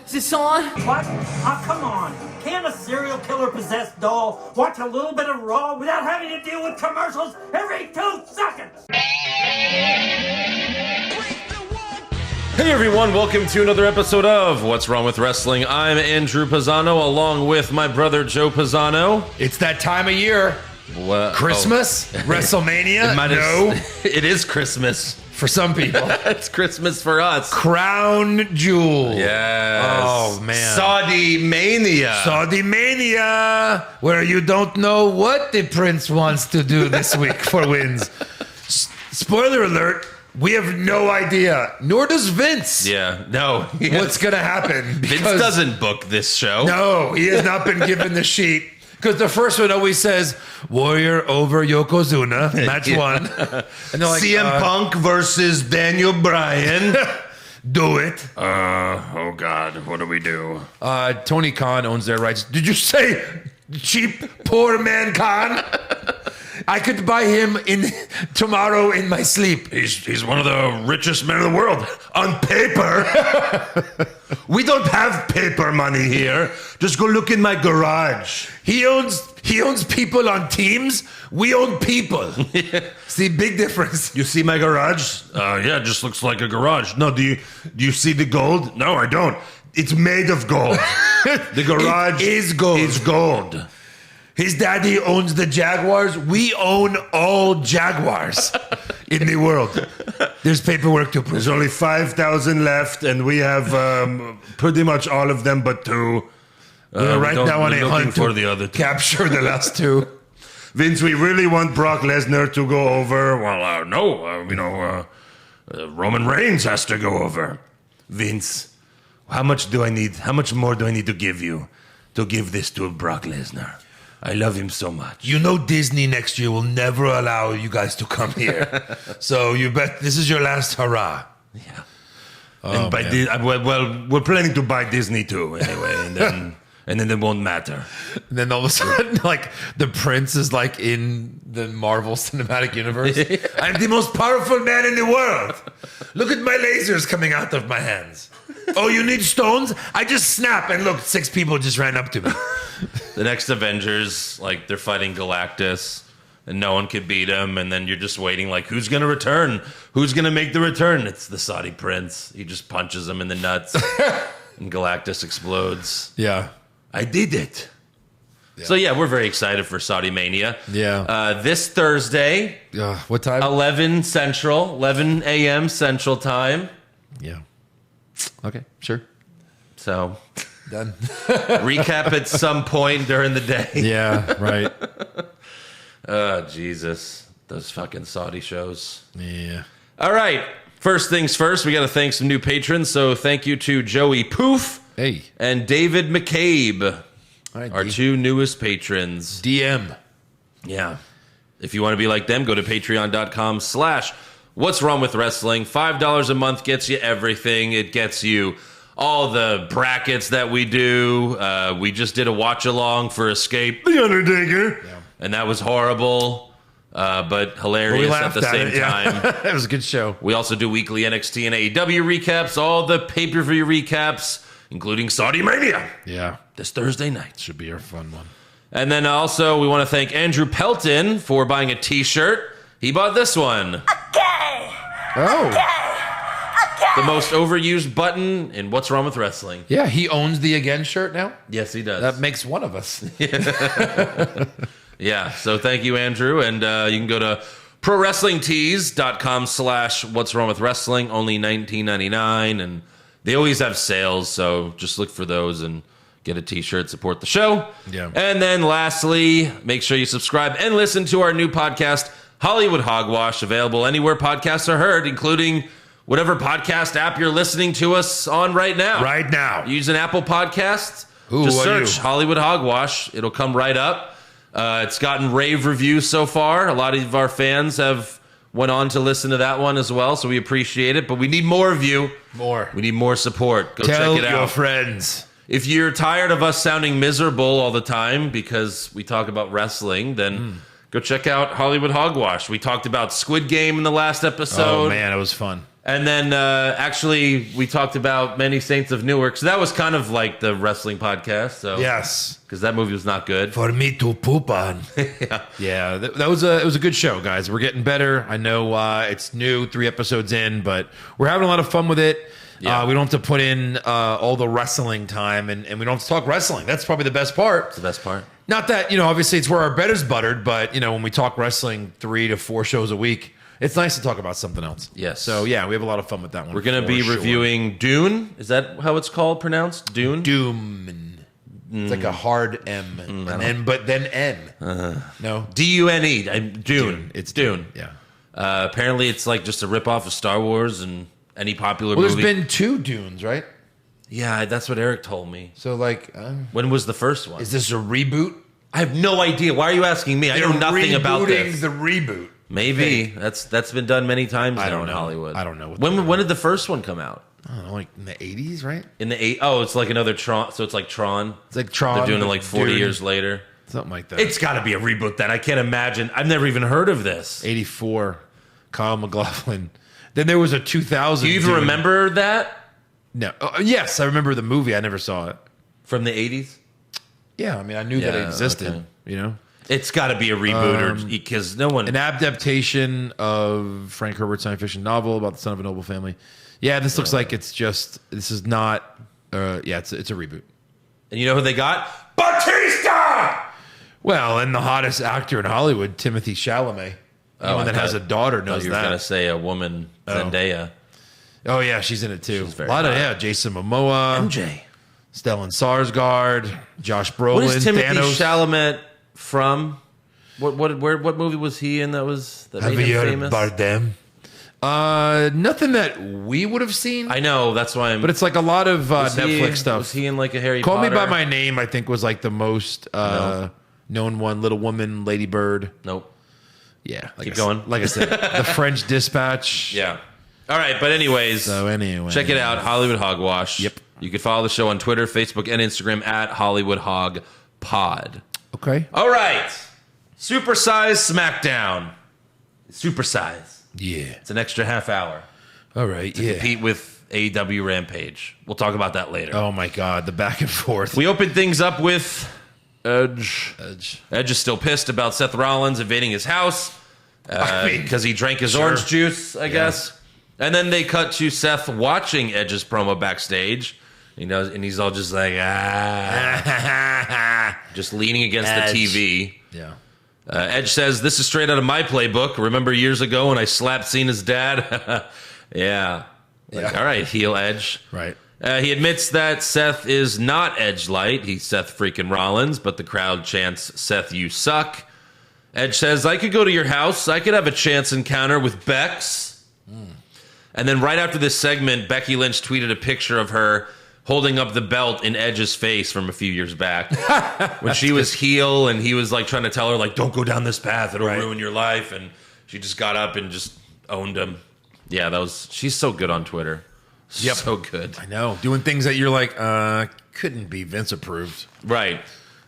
Is this on? What? Oh, come on. Can a serial killer possessed doll watch a little bit of Raw without having to deal with commercials every 2 seconds? Hey everyone, welcome to another episode of What's Wrong with Wrestling. I'm Andrew Pisano, along with my brother Joe Pisano. It's that time of year. Christmas? WrestleMania? No. It is Christmas. For some people. It's Christmas for us. Crown Jewel. Yes. Oh, man. Saudi Mania. Saudi Mania, where you don't know what the prince wants to do this week for wins. Spoiler alert, we have no idea. Nor does Vince. Yeah, no. What's going to happen. Vince doesn't book this show. No, he has not been given the sheet. Because the first one always says, Warrior over Yokozuna, match one. And they're like, CM Punk versus Daniel Bryan. Do it. Oh, God, what do we do? Tony Khan owns their rights. Did you say cheap, poor man Khan? I could buy him tomorrow in my sleep. He's one of the richest men in the world. On paper. We don't have paper money here. Just go look in my garage. He owns people on teams. We own people. See, big difference. You see my garage? Yeah, it just looks like a garage. No, do you see the gold? No, I don't. It's made of gold. The garage is gold. Is gold. His daddy owns the Jaguars. We own all Jaguars in the world. There's paperwork to prove. There's only 5,000 left, and we have pretty much all of them but 2. We're right now on a hunt for the other 2. Capture the last 2. Vince, we really want Brock Lesnar to go over. Well, Roman Reigns has to go over. Vince, how much more do I need to give you to give this to Brock Lesnar? I love him so much. You know Disney next year will never allow you guys to come here. So you bet this is your last hurrah. Yeah. And we're planning to buy Disney too anyway, and then it won't matter. And then all of a sudden, like, the prince is like in the Marvel Cinematic Universe. I'm the most powerful man in the world. Look at my lasers coming out of my hands. Oh, you need stones? I just snap and look, 6 people just ran up to me. The next Avengers, like, they're fighting Galactus, and no one could beat him, and then you're just waiting, like, who's going to return? Who's going to make the return? It's the Saudi prince. He just punches him in the nuts, and Galactus explodes. Yeah. I did it. Yeah. So, yeah, we're very excited for Saudi Mania. Yeah. This Thursday. What time? 11 a.m. Central Time. Yeah. Okay, sure. So, done. Recap at some point during the day. Yeah, right. Oh, Jesus. Those fucking Saudi shows. Yeah. All right. First things first, we got to thank some new patrons. So thank you to Joey Poof and David McCabe, right, our 2 newest patrons. DM. Yeah. If you want to be like them, go to patreon.com/What's Wrong with Wrestling. $5 a month gets you everything. It gets you all the brackets that we do. We just did a watch along for Escape The Undertaker. Yeah. And that was horrible, but hilarious at the same time. It was a good show. We also do weekly NXT and AEW recaps, all the pay-per-view recaps, including Saudi Mania. Yeah. This Thursday night. Should be our fun one. And then also we want to thank Andrew Pelton for buying a t-shirt. He bought this one. Okay. Oh. Okay. The most overused button in What's Wrong with Wrestling. Yeah, he owns the Again shirt now. Yes, he does. That makes one of us. Yeah, so thank you, Andrew. And you can go to prowrestlingtees.com/What's Wrong with Wrestling. Only $19.99. And they always have sales, so just look for those and get a t-shirt, support the show. Yeah. And then lastly, make sure you subscribe and listen to our new podcast, Hollywood Hogwash, available anywhere podcasts are heard, including whatever podcast app you're listening to us on right now. Right now. Use an Apple Podcast. Ooh, just search Hollywood Hogwash. It'll come right up. It's gotten rave reviews so far. A lot of our fans have went on to listen to that one as well, so we appreciate it. But we need more of you. More. We need more support. Go Tell check it out. your friends. If you're tired of us sounding miserable all the time because we talk about wrestling, then go check out Hollywood Hogwash. We talked about Squid Game in the last episode. Oh, man, it was fun. And then actually we talked about Many Saints of Newark. So that was kind of like the wrestling podcast. So Yes. because that movie was not good. For me to poop on. Yeah, that was it was a good show, guys. We're getting better. I know it's new, 3 episodes in, but we're having a lot of fun with it. Yeah. We don't have to put in all the wrestling time, and we don't have to talk wrestling. That's probably the best part. It's the best part. Not that, obviously it's where our bread is buttered, but, when we talk wrestling 3 to 4 shows a week, it's nice to talk about something else. Yes. So, yeah, we have a lot of fun with that one. We're going to be reviewing Dune. Is that how it's called, pronounced? Dune? Doom. It's like a hard M. But then N. No? D-U-N-E. Dune. It's Dune. Yeah. Apparently it's like just a ripoff of Star Wars and any popular Well, movie. there's been 2 Dunes, right? Yeah, that's what Eric told me. So, When was the first one? is this a reboot? I have no idea. Why are you asking me? I know nothing about this. The reboot. Maybe that's been done many times I now don't in know. Hollywood. I don't know what When did the first one come out? I don't know, like in the 80s, right? In the it's like another Tron. So it's like Tron. It's like Tron. They're doing it like 40 Dune. years later. Something like that. It's got to be a reboot. Then I can't imagine. I've never even heard of this. 84. Kyle MacLachlan. Then there was a 2000. Do you even remember that No. Yes, I remember the movie. I never saw it. from the 80s? Yeah, I mean, I knew that it Yeah, existed. okay. It's got to be a reboot, because no one. An adaptation of Frank Herbert's science fiction novel about the son of a noble family. Yeah, this looks like it's just. This is not. It's a reboot. And you know who they got? Batista. Well, and the hottest actor in Hollywood, Timothy Chalamet. Anyone that has a daughter knows you were that. going to say a woman, Zendaya. Oh yeah, she's in it too. She's very a lot hot. of Jason Momoa, MJ. Stellan Skarsgård, Josh Brolin, What is Timothy Thanos. Chalamet from? What movie was he in that made him famous? Bardem? Nothing that we would have seen. I know, that's why I'm. But it's like a lot of Netflix stuff. Was he in like a Harry Call Potter? Me by My Name, I think, was like the most known one. Little Woman, Lady Bird. Nope. Yeah, Keep going. Like I said, The French Dispatch. Yeah. All right, but anyways. So anyway, check it out, Hollywood Hogwash. Yep. You can follow the show on Twitter, Facebook, and Instagram at Hollywood Hog Pod. Okay. All right. Supersize SmackDown. Supersize. Yeah. It's an extra half hour. All right. To compete with AEW Rampage. We'll talk about that later. Oh my God, the back and forth. We opened things up with Edge. Edge is still pissed about Seth Rollins invading his house because he drank his orange juice, I guess. And then they cut to Seth watching Edge's promo backstage. And he's all just like, just leaning against the TV. Yeah. Edge says, "This is straight out of my playbook. Remember years ago when I slapped Cena's dad?" Yeah. Like, all right, heel Edge. Right. He admits that Seth is not Edge light. He's Seth freaking Rollins, but the crowd chants, "Seth, you suck." Edge says, "I could go to your house. I could have a chance encounter with Bex." And then right after this segment, Becky Lynch tweeted a picture of her holding up the belt in Edge's face from a few years back when she was heel and he was like trying to tell her, like, don't go down this path. It'll ruin your life. And she just got up and just owned him. Yeah, she's so good on Twitter. Yep. So good. I know. Doing things that you're like, couldn't be Vince approved. Right.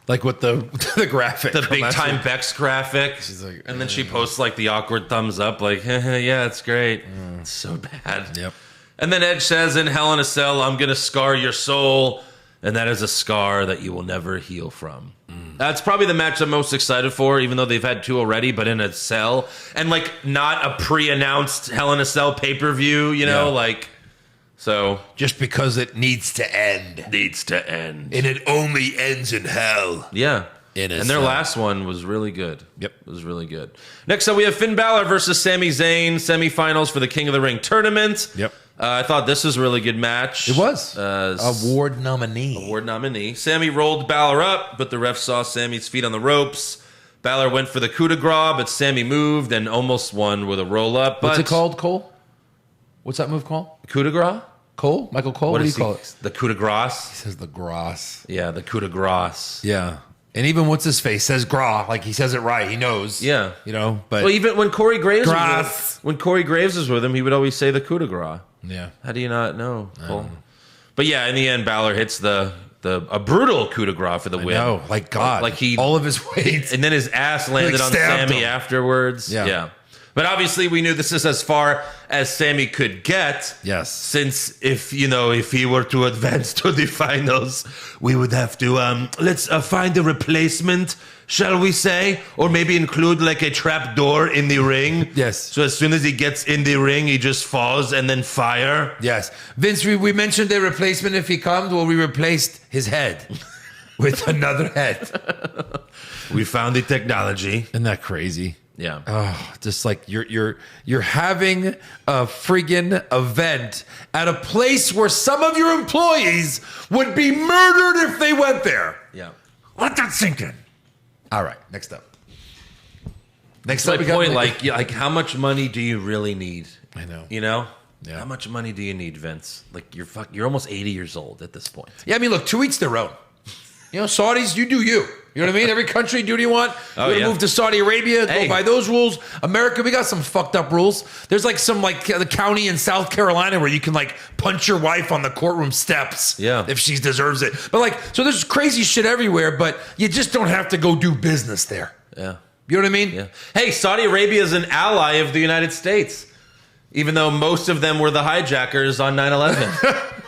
Like with the graphic. The big time Bex graphic. She's like, and then she posts like the awkward thumbs up, like, yeah, it's great. It's so bad. Yep. And then Edge says in Hell in a Cell, "I'm going to scar your soul." And that is a scar that you will never heal from. That's probably the match I'm most excited for, even though they've had 2 already, but in a cell. And like not a pre-announced Hell in a Cell pay-per-view, like, so. Just because it needs to end. Needs to end. And it only ends in hell. Yeah. In a and their cell. last one was really good. Yep. It was really good. Next up, we have Finn Balor versus Sami Zayn, semifinals for the King of the Ring tournament. Yep. I thought this was a really good match. It was. Award nominee. Award nominee. Sammy rolled Balor up, but the ref saw Sammy's feet on the ropes. Balor went for the coup de grace, but Sammy moved and almost won with a roll up. What's it called, Cole? What's that move called? Coup de grace? Cole? Michael Cole? What do you call it? The coup de grace. He says the grass. Yeah, the coup de grace. Yeah. And even what's his face says gra, like he says it right. He knows. Yeah. But well, even when Corey Graves Grass. was with him, he would always say the coup de grace. Yeah. How do you not know, Cole? But yeah, in the end, Balor hits a brutal coup de grace for the win. No, like God. Like all of his weight. And then his ass landed on stabbed Sammy him. afterwards. Yeah. But obviously, we knew this is as far as Sammy could get. Yes. Since if he were to advance to the finals, we would have to let's find a replacement, shall we say, or maybe include like a trap door in the ring. Yes. So as soon as he gets in the ring, he just falls and then fire. Yes. Vince, we mentioned a replacement if he comes. Well, we replaced his head with another head. We found the technology. Isn't that crazy? Yeah. Oh, just like you're having a friggin' event at a place where some of your employees would be murdered if they went there. Yeah. Let that sink in. All right, next up. Next So up, my point, like how much money do you really need? I know. You know? Yeah. How much money do you need, Vince? Like you're almost 80 years old at this point. Yeah, I mean, look, to each their own. You know, Saudis, you do you. You know what I mean? Every country, do what you want. You want to move to Saudi Arabia, go by those rules. America, we got some fucked up rules. There's like some like the county in South Carolina where you can like punch your wife on the courtroom steps if she deserves it. But like, so there's crazy shit everywhere, but you just don't have to go do business there. Yeah. You know what I mean? Yeah. Hey, Saudi Arabia is an ally of the United States, even though most of them were the hijackers on 9/11.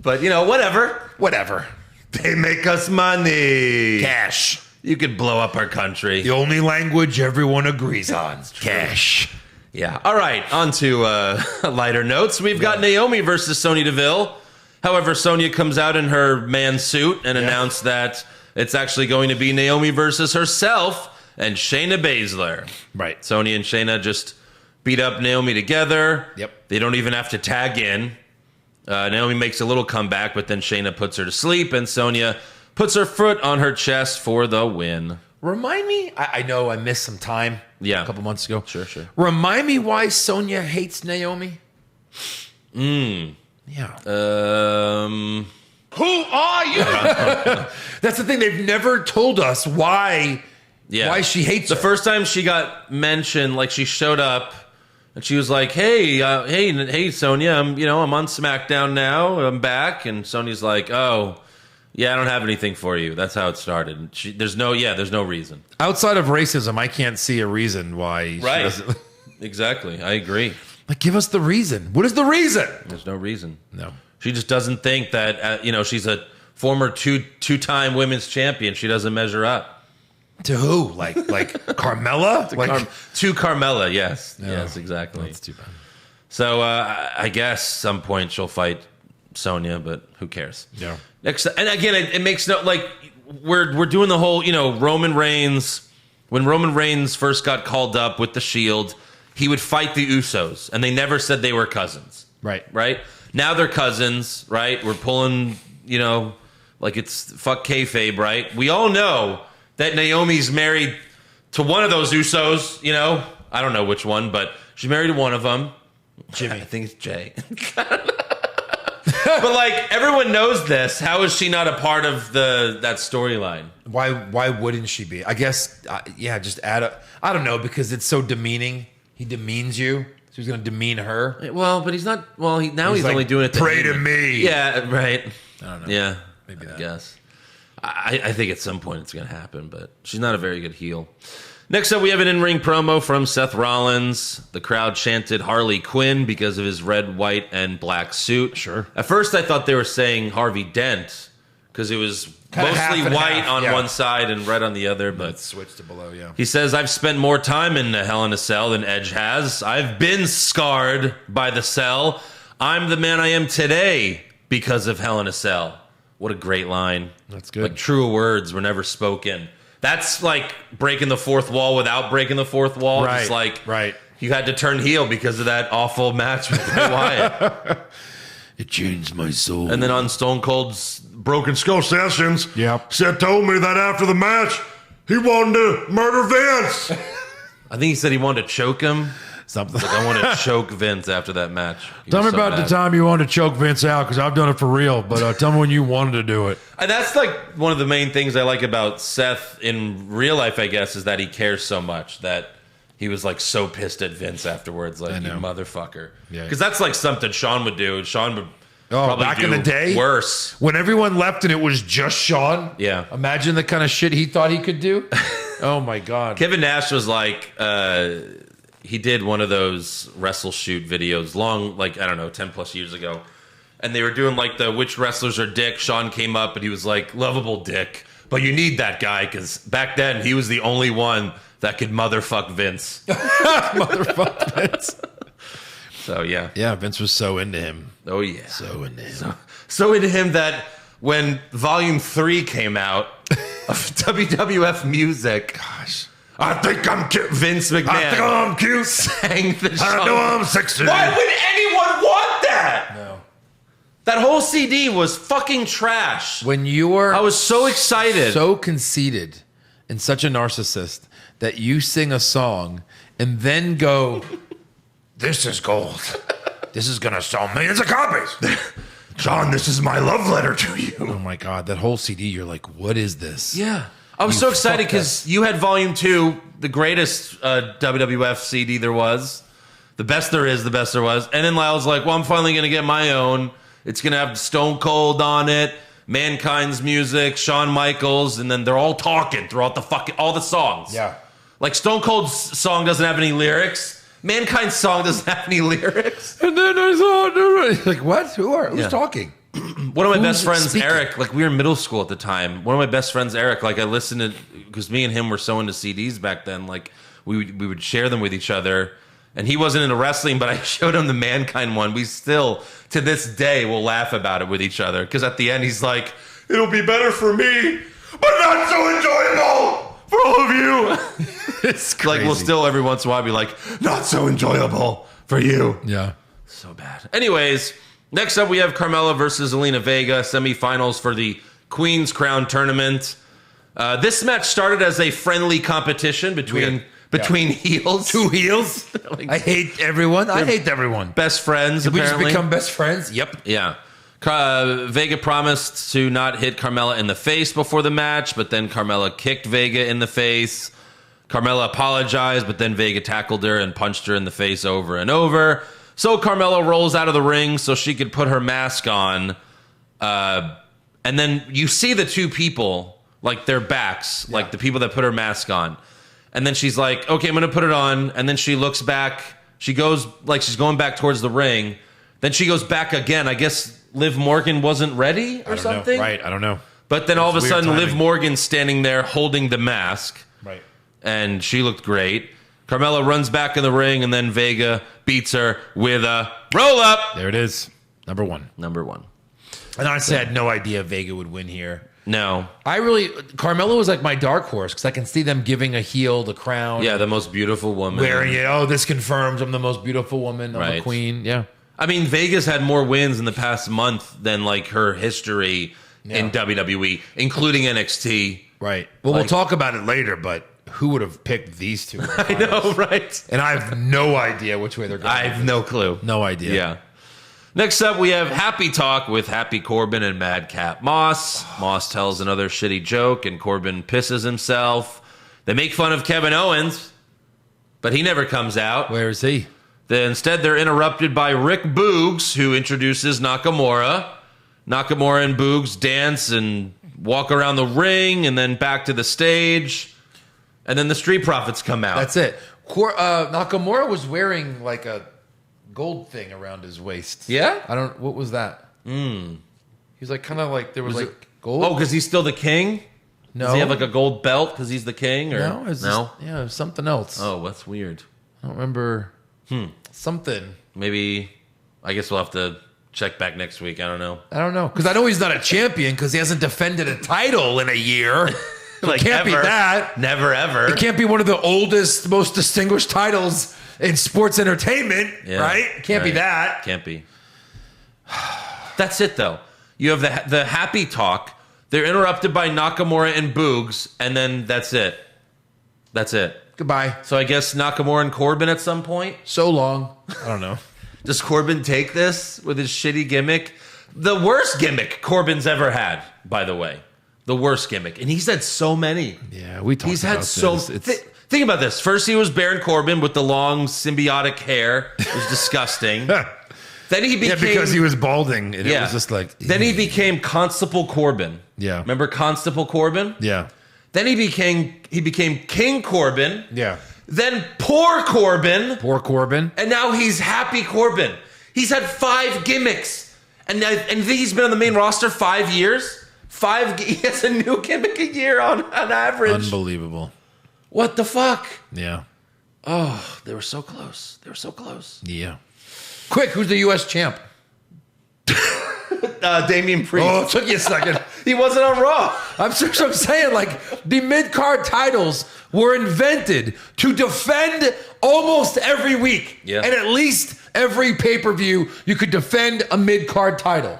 But, you know, whatever. Whatever. They make us money. Cash. You could blow up our country. The only language everyone agrees on. Cash. Yeah. All right. On to lighter notes. We've got Naomi versus Sonya Deville. However, Sonya comes out in her man suit and announced that it's actually going to be Naomi versus herself and Shayna Baszler. Right. Sonya and Shayna just beat up Naomi together. Yep. They don't even have to tag in. Naomi makes a little comeback, but then Shayna puts her to sleep, and Sonya puts her foot on her chest for the win. Remind me, I know I missed some time a couple months ago. Sure. Remind me why Sonya hates Naomi? Yeah. Who are you? That's the thing. They've never told us why she hates the her. first time she got mentioned, like she showed up and she was like, hey, Sonya, I'm on SmackDown now. I'm back. And Sonya's like, oh, yeah, I don't have anything for you. That's how it started. And there's no reason. Outside of racism, I can't see a reason why she doesn't. Exactly. I agree. Like, give us the reason. What is the reason? There's no reason. No. She just doesn't think that, she's a former two-time women's champion. She doesn't measure up. To who? Like Carmella? To Carmella, yes. No, yes, exactly. That's too bad. So I guess some point she'll fight Sonya, but who cares? Yeah. Next, and again, it makes no, like, we're doing the whole, Roman Reigns. When Roman Reigns first got called up with the Shield, he would fight the Usos, and they never said they were cousins. Right. Now they're cousins, right? We're pulling, like it's fuck kayfabe, right? We all know that Naomi's married to one of those Usos, I don't know which one, but she's married to one of them. Jimmy. I think it's Jay. But like, everyone knows this. How is she not a part of that storyline? Why wouldn't she be? I guess, just add I don't know, because it's so demeaning. He demeans you. So he's going to demean her. Well, but he's not. Well, he's like, only doing it to pray to me. Yeah, right. I don't know. Yeah, maybe that. I guess. I think at some point it's going to happen, but she's not a very good heel. Next up, we have an in-ring promo from Seth Rollins. The crowd chanted Harley Quinn because of his red, white, and black suit. Sure. At first, I thought they were saying Harvey Dent because it was Kinda mostly white on yeah. one side and red on the other. But Let's switch to below, yeah. he says, I've spent more time in Hell in a Cell than Edge has. I've been scarred by the cell. I'm the man I am today because of Hell in a Cell. What a great line. That's good. Like, true words were never spoken. That's like breaking the fourth wall without breaking the fourth wall. Right, It's like right. You had to turn heel because of that awful match with Bray Wyatt. It changed my soul. And then on Stone Cold's Broken Skull Sessions, Yep. Seth told me that after the match, he wanted to murder Vince. I think he said he wanted to choke him. Something. Like, I want to choke Vince after that match. Tell me about the time you wanted to choke Vince out, because I've done it for real, but tell me when you wanted to do it. And that's like one of the main things I like about Seth in real life, I guess, is that he cares so much that he was like so pissed at Vince afterwards, like, you motherfucker. Yeah. Because that's like something Sean would do. Sean would probably back do in the day? worse. When everyone left and it was just Sean? Yeah. Imagine the kind of shit he thought he could do. Oh my God. Kevin Nash was like, he did one of those wrestle shoot videos long, like, I don't know, 10 plus years ago. And they were doing like the which wrestlers are dick. Sean came up and he was like, lovable dick. But you need that guy because back then he was the only one that could motherfuck Vince. Motherfuck Vince. So, yeah. Yeah, Vince was so into him. Oh, yeah. So into him. So into him that when Volume 3 came out of WWF Music, Gosh. I think I'm cute. Vince McMahon. I think I'm cute. Sang the song. I know I'm sexy. Why would anyone want that? No. That whole CD was fucking trash. When you were I was so excited. so conceited and such a narcissist that you sing a song and then go, this is gold. This is going to sell millions of copies. John, this is my love letter to you. Oh my God, that whole CD, you're like, what is this? Yeah. I was You so excited fucked because you had Volume 2, the greatest WWF CD there was. The best there is, the best there was. And then Lyle's like, well, I'm finally going to get my own. It's going to have Stone Cold on it, Mankind's music, Shawn Michaels, and then they're all talking throughout all the songs. Yeah. Like Stone Cold's song doesn't have any lyrics. Mankind's song doesn't have any lyrics. And then I saw, like, what? Who's Yeah. talking? One of my Who's best friends, speaking? Eric, like we were in middle school at the time. One of my best friends, Eric, like I listened to, because me and him were so into CDs back then, like we would share them with each other. And he wasn't into wrestling, but I showed him the Mankind one. We still, to this day, will laugh about it with each other. Because at the end, he's like, it'll be better for me, but not so enjoyable for all of you. It's crazy. Like we'll still every once in a while be like, not so enjoyable for you. Yeah. So bad. Anyways, next up we have Carmella versus Zelina Vega, semifinals for the Queen's Crown tournament. This match started as a friendly competition between heels. Two heels. I hate everyone. I hate everyone. Best friends, Did we apparently. just become best friends? Yep. Yeah. Vega promised to not hit Carmella in the face before the match, but then Carmella kicked Vega in the face. Carmella apologized, but then Vega tackled her and punched her in the face over and over. So Carmella rolls out of the ring so she could put her mask on. And then you see the two people, like their backs, like the people that put her mask on. And then she's like, okay, I'm going to put it on. And then she looks back. She goes, like she's going back towards the ring. Then she goes back again. I guess Liv Morgan wasn't ready or something. Right. I don't know. But then all of a Weird sudden, Liv timing. Morgan's standing there holding the mask. Right. And she looked great. Carmella runs back in the ring, and then Vega beats her with a roll-up. There it is. Number one. Number one. And honestly, I had no idea Vega would win here. No. Carmella was like my dark horse because I can see them giving a heel the crown. Yeah, the most beautiful woman. Wearing it. Oh, this confirms I'm the most beautiful woman. I'm a Right. queen. Yeah. I mean, Vega's had more wins in the past month than, like, her history in WWE, including NXT. Right. Well, we'll talk about it later, but who would have picked these two? I know, right? And I have no idea which way they're going. I have no clue. No idea. Yeah. Next up, we have Happy Talk with Happy Corbin and Madcap Moss. Moss tells another shitty joke, and Corbin pisses himself. They make fun of Kevin Owens, but he never comes out. Where is he? Instead, they're interrupted by Rick Boogs, who introduces Nakamura. Nakamura and Boogs dance and walk around the ring and then back to the stage. And then the Street Profits come out. That's it. Nakamura was wearing like a gold thing around his waist. Yeah? What was that? He was like kind of like, there was, Was like gold. Oh, because he's still the king? No. Does he have like a gold belt because he's the king? Or? No, it's No? just, yeah, it was something else. Oh, that's weird. I don't remember. Something. Maybe, I guess we'll have to check back next week. I don't know. I don't know. Because I know he's not a champion because he hasn't defended a title in a year. Like, can't be ever. that. Never, ever. It can't be one of the oldest, most distinguished titles in sports entertainment, Yeah. right? Can't be Right. that. Can't be. That's it, though. You have the Happy Talk. They're interrupted by Nakamura and Boogs, and then that's it. That's it. Goodbye. So I guess Nakamura and Corbin at some point? So long. I don't know. Does Corbin take this with his shitty gimmick? The worst gimmick Corbin's ever had, by the way. The worst gimmick. And he's had so many. Yeah, we talked He's about had so... this. Think about this. First, he was Baron Corbin with the long symbiotic hair. It was disgusting. Then he became... Yeah, because he was balding. And it was just like... Then he became Constable Corbin. Yeah. Remember Constable Corbin? Yeah. Then he became King Corbin. Yeah. Then Poor Corbin. Poor Corbin. And now he's Happy Corbin. He's had 5 gimmicks. And he's been on the main roster 5 years. He has a new gimmick a year on average. Unbelievable. What the fuck? Yeah. Oh, they were so close. Yeah. Quick, who's the U.S. champ? Damian Priest. Oh, it took you a second. He wasn't on Raw. I'm saying, like, the mid-card titles were invented to defend almost every week. Yeah. And at least every pay-per-view, you could defend a mid-card title.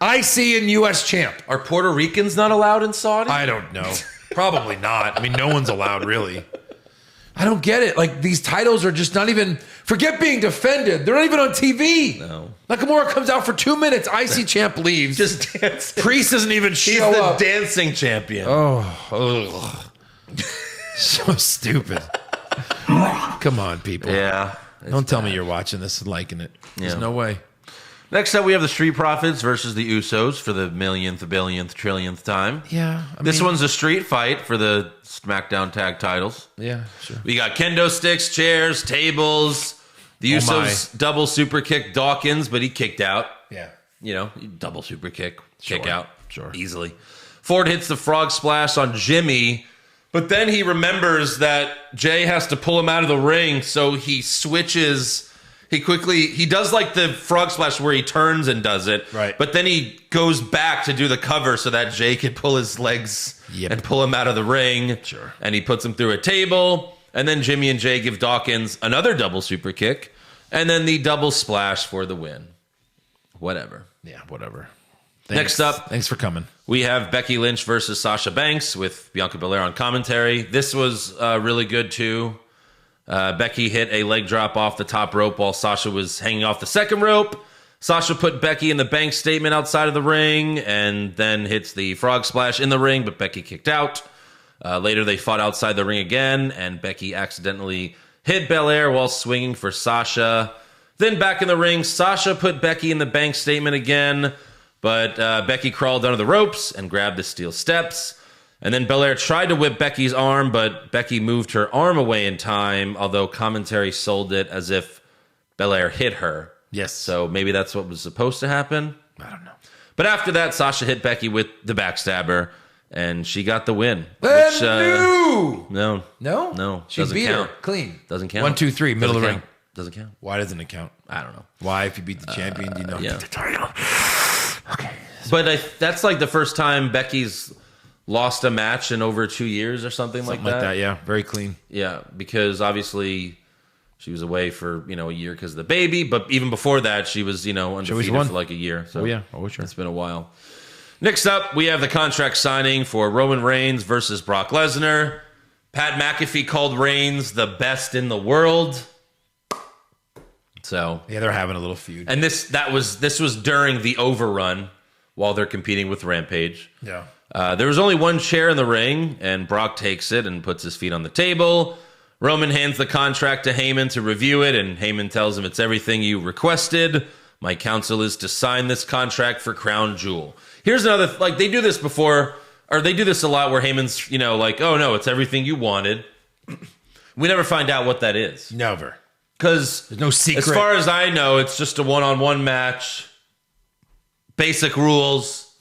IC and U.S. champ. Are Puerto Ricans not allowed in Saudi? I don't know. Probably not. I mean, no one's allowed, really. I don't get it. Like, these titles are just not even... Forget being defended. They're not even on TV. No. Nakamura comes out for 2 minutes. IC champ leaves. Just dancing. Priest doesn't even He's show the up. dancing champion. Oh, so stupid. Come on, people. Yeah. Don't tell me you're watching this and liking it. There's Yeah. no way. Next up, we have the Street Profits versus the Usos for the millionth, billionth, trillionth time. Yeah. This one's a street fight for the SmackDown tag titles. Yeah, sure. We got kendo sticks, chairs, tables. The Usos double super kick Dawkins, but he kicked out. Yeah. You know, double super kick Sure. out. Sure. Easily. Ford hits the frog splash on Jimmy, but then he remembers that Jay has to pull him out of the ring, so he switches. He does like the frog splash where he turns and does it. Right. But then he goes back to do the cover so that Jay can pull his legs and pull him out of the ring. Sure. And he puts him through a table. And then Jimmy and Jay give Dawkins another double super kick. And then the double splash for the win. Whatever. Yeah, whatever. Next up. Thanks for coming. We have Becky Lynch versus Sasha Banks with Bianca Belair on commentary. This was really good too. Becky hit a leg drop off the top rope while Sasha was hanging off the second rope. Sasha put Becky in the Banks statement outside of the ring and then hits the frog splash in the ring, but Becky kicked out. Later, they fought outside the ring again, and Becky accidentally hit Belair while swinging for Sasha. Then back in the ring, Sasha put Becky in the Banks statement again, but Becky crawled under the ropes and grabbed the steel steps. And then Belair tried to whip Becky's arm, but Becky moved her arm away in time, although commentary sold it as if Belair hit her. Yes. So maybe that's what was supposed to happen. I don't know. But after that, Sasha hit Becky with the backstabber, and she got the win. No. No. She Doesn't beat count. her clean. Doesn't count. 1, 2, 3, middle of the ring. Doesn't count. Why doesn't it count? I don't know. Why, if you beat the champion, do you know? Yeah. The title. Okay. But that's like the first time Becky's lost a match in over 2 years or something like that. Yeah. Very clean. Yeah, because obviously she was away for, a year because of the baby. But even before that, she was, undefeated won. for like a year. So sure. It's been a while. Next up, we have the contract signing for Roman Reigns versus Brock Lesnar. Pat McAfee called Reigns the best in the world. So Yeah, they're having a little feud. and this was during the overrun while they're competing with Rampage. Yeah. There was only one chair in the ring, and Brock takes it and puts his feet on the table. Roman hands the contract to Heyman to review it, and Heyman tells him it's everything you requested. My counsel is to sign this contract for Crown Jewel. Here's another, they do this before, or they do this a lot where Heyman's, oh no, it's everything you wanted. We never find out what that is. Never. Because there's no secret. As far as I know, it's just a one-on-one match. Basic rules.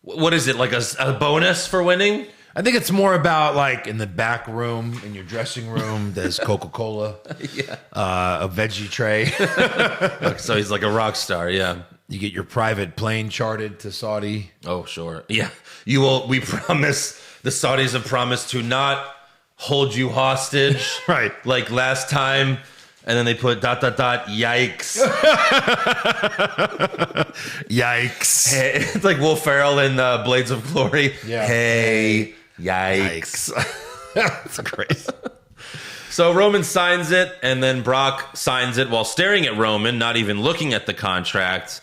What is it, like a bonus for winning? I think it's more about in the back room, in your dressing room, there's Coca-Cola, a veggie tray. So he's like a rock star, yeah. You get your private plane chartered to Saudi. Oh, sure. Yeah. You will. We promise, the Saudis have promised to not hold you hostage. Right. Like last time. And then they put ... yikes. Yikes. Hey, it's like Will Ferrell in Blades of Glory. Yeah. Hey, yikes. That's great. So Roman signs it, and then Brock signs it while staring at Roman, not even looking at the contract.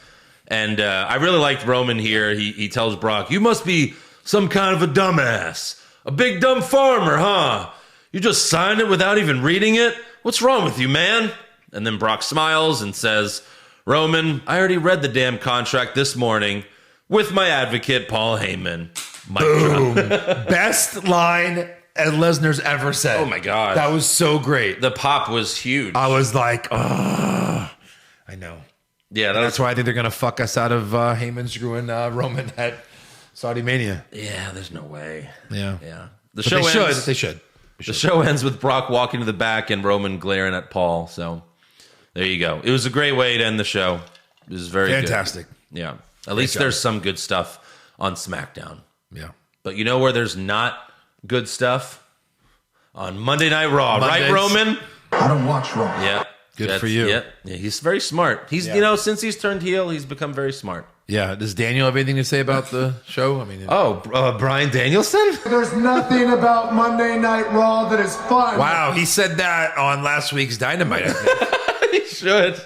And I really liked Roman here. He tells Brock, "You must be some kind of a dumbass. A big dumb farmer, huh? You just signed it without even reading it? What's wrong with you, man?" And then Brock smiles and says, "Roman, I already read the damn contract this morning with my advocate, Paul Heyman. Boom. Best line Lesnar's ever said. Oh my God. That was so great. The pop was huge. I was like, oh, I know. Yeah, That's why I think they're going to fuck us out of Heyman screwing Roman at Saudi Mania. Yeah, there's no way. Yeah. The But show ends. They should. The show ends with Brock walking to the back and Roman glaring at Paul. So there you go. It was a great way to end the show. It was very Fantastic. good. Yeah. At least there's some good stuff on SmackDown. Yeah. But you know where there's not good stuff? On Monday Night Raw. Mondays. Right, Roman? I don't watch Raw. Yeah. Good for you. Yeah, he's very smart. He's, since he's turned heel, he's become very smart. Yeah. Does Daniel have anything to say about the show? I mean, Bryan Danielson? There's nothing about Monday Night Raw that is fun. wow. He said that on last week's Dynamite. I think. He should.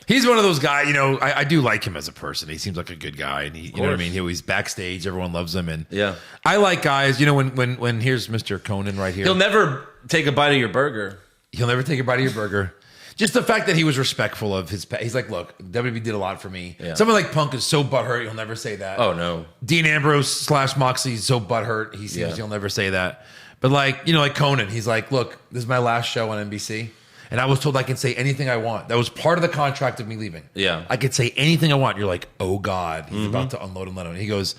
He's one of those guys, I do like him as a person. He seems like a good guy. And he, you know what I mean? He's backstage. Everyone loves him. And Yeah. I like guys, when here's Mr. Conan right here. He'll never take a bite of your burger. He'll never take a bite of your burger. Just the fact that he was respectful of his... He's like, look, WWE did a lot for me. Yeah. Someone like Punk is so butthurt, he'll never say that. Oh, no. Dean Ambrose / Moxley is so butthurt, he seems he'll never say that. But like Conan, he's like, look, this is my last show on NBC. And I was told I can say anything I want. That was part of the contract of me leaving. Yeah. I could say anything I want. You're like, oh, God. He's about to unload and let him. And he goes,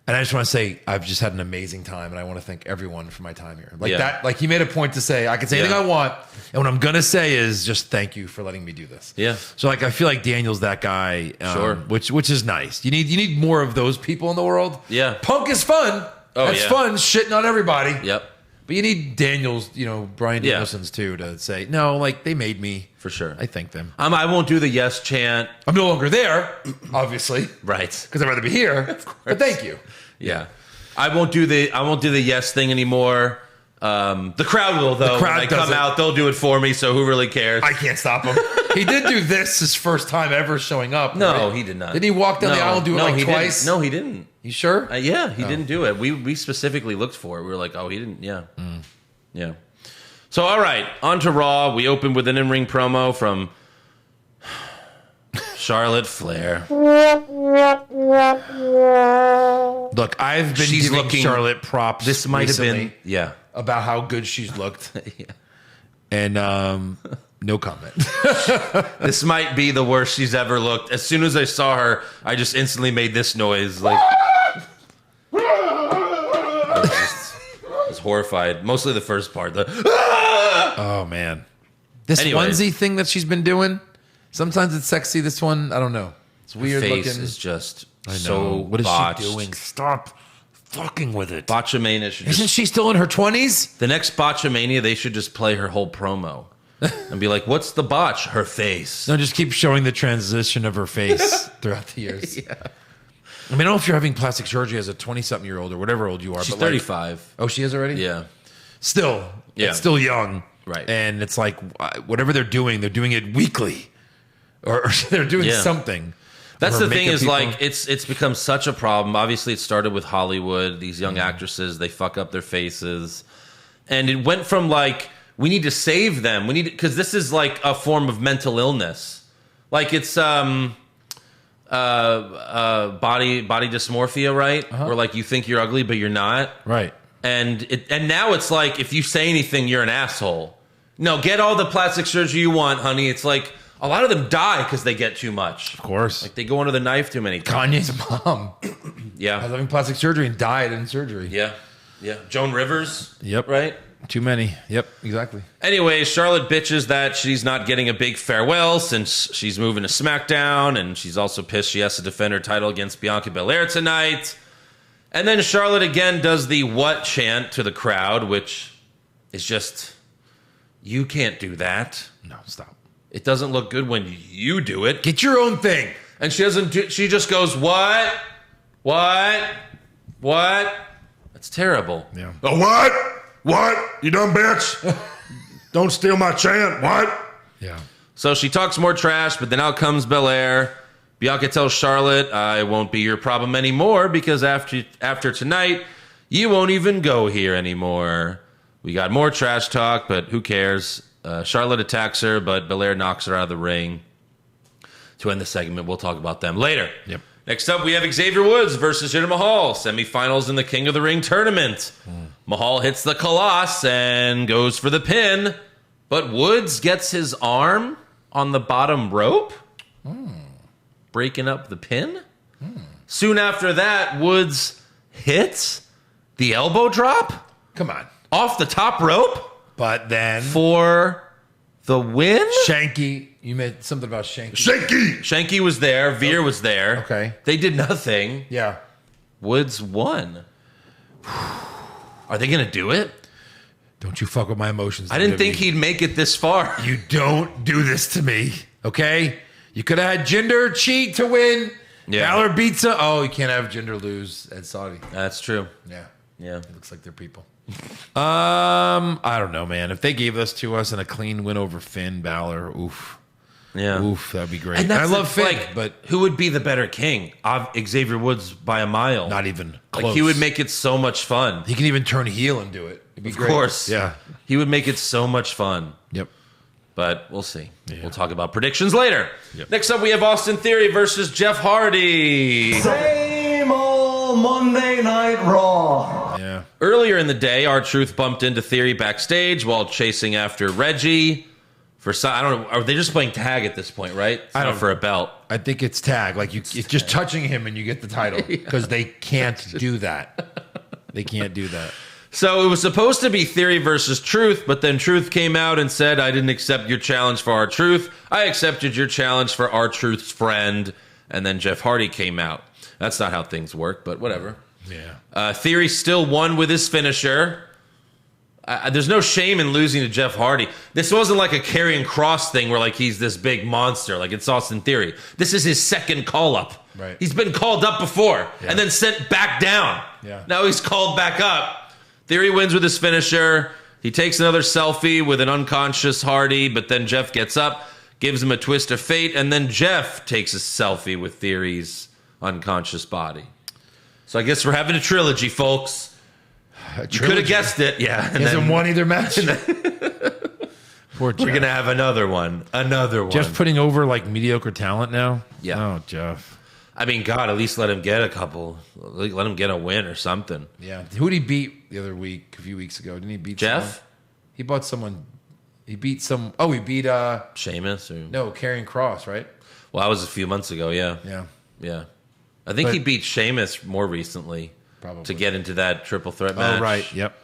and I just want to say, I've just had an amazing time. And I want to thank everyone for my time here. Like that. Like he made a point to say, I can say anything I want. And what I'm going to say is just thank you for letting me do this. Yeah. So like, I feel like Daniel's that guy. Sure. Which is nice. You need more of those people in the world. Yeah. Punk is fun. Oh, That's fun. Shitting on everybody. Yep. But you need Daniels, Bryan Danielson's too, to say, no, like they made me. For sure. I thank them. I won't do the yes chant. I'm no longer there, obviously. Right. Because I'd rather be here. Of course. But thank you. Yeah. I won't do the yes thing anymore. The crowd will, though. crowd when I does come it. out, they'll do it for me, so who really cares? I can't stop him. He did do this his first time ever showing up. No, right? he did not. Did he walk down the aisle and do it he twice? Didn't. No, he didn't. You sure? Yeah, he didn't do it. We specifically looked for it. We were like, oh, he didn't. Yeah. Yeah. So, all right, on to Raw. We open with an in-ring promo from Charlotte Flair. Look, I've been She's giving looking- Charlotte props. This might have recently been, about how good she's looked, yeah. and no comment. This might be the worst she's ever looked. As soon as I saw her, I just instantly made this noise. Like, I was horrified. Mostly the first part. Oh man, this Anyways. onesie thing that she's been doing. Sometimes it's sexy. This one, I don't know. It's weird face looking. is just I know. so What is botched. she doing? Stop fucking with it. Botchamania should Isn't just... she still in her 20s? The next Botchamania, they should just play her whole promo. And be like, what's the botch? Her face. No, just keep showing the transition of her face throughout the years. Yeah. I mean, I don't know if you're having plastic surgery as a 20-something-year-old or whatever old you are. She's but like- 35. oh, she is already? Yeah. Still. Yeah. It's still young. Right. And it's like, whatever they're doing it weekly. Or they're doing Yeah. something. That's Or the thing makeup is people. like it's become such a problem. Obviously, it started with Hollywood. These young actresses, they fuck up their faces, and it went from like we need to save them. We need because this is like a form of mental illness. Like it's body dysmorphia, right? Where like you think you're ugly but you're not, Right. and now it's like if you say anything, you're an asshole. No, get all the plastic surgery you want, honey. It's like. A lot of them die because they get too much. Of course. Like they go under the knife too many times. Kanye's mom Yeah. was having plastic surgery and died in surgery. Yeah. Yeah. Joan Rivers. Yep. Right? Too many. Yep, exactly. Anyway, Charlotte bitches that she's not getting a big farewell since she's moving to SmackDown, and she's also pissed she has to defend her title against Bianca Belair tonight. And then Charlotte again does the what chant to the crowd, which is just, you can't do that. No, stop. It doesn't look good when you do it. Get your own thing. And she doesn't do, she just goes, what? What? What? That's terrible. Yeah. Oh, what? What? You dumb bitch? Don't steal my chant. What? Yeah. So she talks more trash, but then out comes Belair. Bianca tells Charlotte, I won't be your problem anymore because after tonight, you won't even go here anymore. We got more trash talk, but who cares? Charlotte attacks her, but Belair knocks her out of the ring. To end the segment, we'll talk about them later. Yep. Next up, we have Xavier Woods versus Jinder Mahal. Semifinals in the King of the Ring tournament. Mahal hits the Colossus and goes for the pin, but Woods gets his arm on the bottom rope, breaking up the pin. Soon after that, Woods hits the elbow drop. Come on. Off the top rope. But then For the win? Shanky, you meant something about Shanky. Shanky! Shanky was there. Veer was there. Okay. They did nothing. Yeah. Woods won. Are they going to do it? Don't you fuck with my emotions. I didn't WWE. think he'd make it this far. You don't do this to me, okay? You could have had Jinder cheat to win. Yeah. Balor beats him. Oh, you can't have Jinder lose at Saudi. That's true. Yeah. Yeah. It looks like they're people. I don't know, man. If they gave this to us in a clean win over Finn Balor, oof. Yeah. Oof, that'd be great. And I that's love Finn, but who would be the better king? Xavier Woods by a mile. not even close. Like he would make it so much fun. He can even turn heel and do it. It'd be Of great. course. Yeah. He would make it so much fun. Yep. But we'll see. Yeah. We'll talk about predictions later. Yep. Next up, we have Austin Theory versus Jeff Hardy. Same old Monday Night Raw. Yeah. Earlier in the day, R-Truth bumped into Theory backstage while chasing after Reggie. I don't know. Are they just playing tag at this point, right? It's I not don't- for a belt. I think it's tag. Like it's just touching him and you get the title because they can't do that. They can't do that. So it was supposed to be Theory versus Truth, but then Truth came out and said, I didn't accept your challenge for R-Truth. I accepted your challenge for R-Truth's friend. And then Jeff Hardy came out. That's not how things work, but whatever. Yeah. Theory still won with his finisher. There's no shame in losing to Jeff Hardy. This wasn't like a Karrion Kross thing where like he's this big monster, like it's Austin Theory. This is his second call up. Right. He's been called up before Yeah. and then sent back down. Yeah. Now he's called back up. Theory wins with his finisher. He takes another selfie with an unconscious Hardy, but then Jeff gets up, gives him a twist of fate, and then Jeff takes a selfie with Theory's unconscious body. So I guess we're having a trilogy, folks. You could have guessed it, yeah. And He hasn't then won either match. Poor Jeff. we're gonna have another one. Jeff putting over like mediocre talent now. Yeah. Oh, Jeff. I mean, God, at least let him get a couple. Let him get a win or something. Yeah. Who did he beat the other week? A few weeks ago, didn't he beat Jeff? someone? He bought someone. He beat some. Oh, he beat Sheamus? Or, no, Karrion Kross, right? well, that was a few months ago, yeah. Yeah. Yeah. I think But- he beat Sheamus more recently. Probably. To get into that triple threat match. Oh, right. Yep.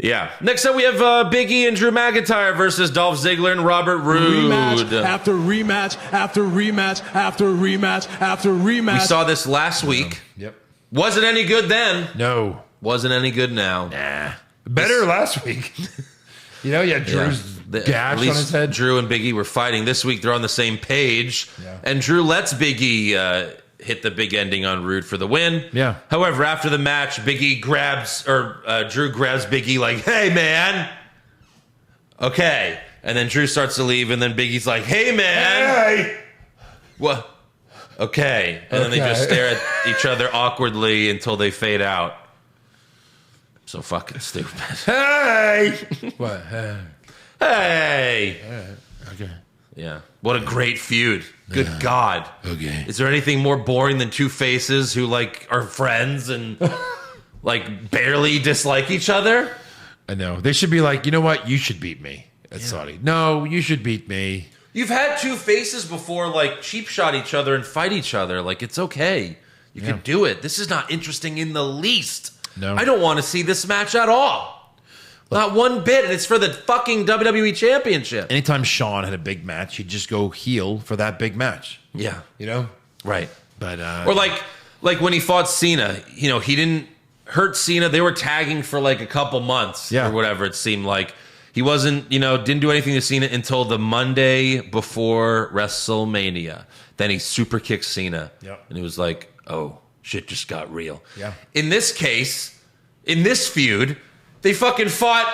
Yeah. Next up, we have Big E and Drew McIntyre versus Dolph Ziggler and Robert Roode. Rematch after rematch after rematch after rematch after rematch. We saw this last week. Yep. Wasn't any good then. No. Wasn't any good now. Better last week. You know, yeah, Drew's At gash on least his head. Drew and Big E were fighting. This week, they're on the same page. Yeah. And Drew lets Big E hit the big ending on Roode for the win. Yeah. However, after the match, Drew grabs Big E like, hey, man. Okay. And then Drew starts to leave, and then Big E's like, hey, man. Hey! What? Okay. And then they just stare at each other awkwardly until they fade out. So fucking stupid. Hey! What? Hey. Okay. Yeah. What a great feud. Good God. Okay. Is there anything more boring than two faces who like are friends and like barely dislike each other? I know. They should be like, you know what? You should beat me at Saudi. No, you should beat me. You've had two faces before like cheap shot each other and fight each other. Like it's okay. You can do it. This is not interesting in the least. No. I don't want to see this match at all. Not one bit, and it's for the fucking WWE Championship. Anytime Sean had a big match, he'd just go heel for that big match. Yeah. You know? Right. But Or like when he fought Cena, you know, he didn't hurt Cena. They were tagging for like a couple months Yeah. or whatever it seemed like. He wasn't, you know, didn't do anything to Cena until the Monday before WrestleMania. Then he super kicked Cena. Yep. And he was like, oh, shit just got real. Yeah. In this case, in this feud, they fucking fought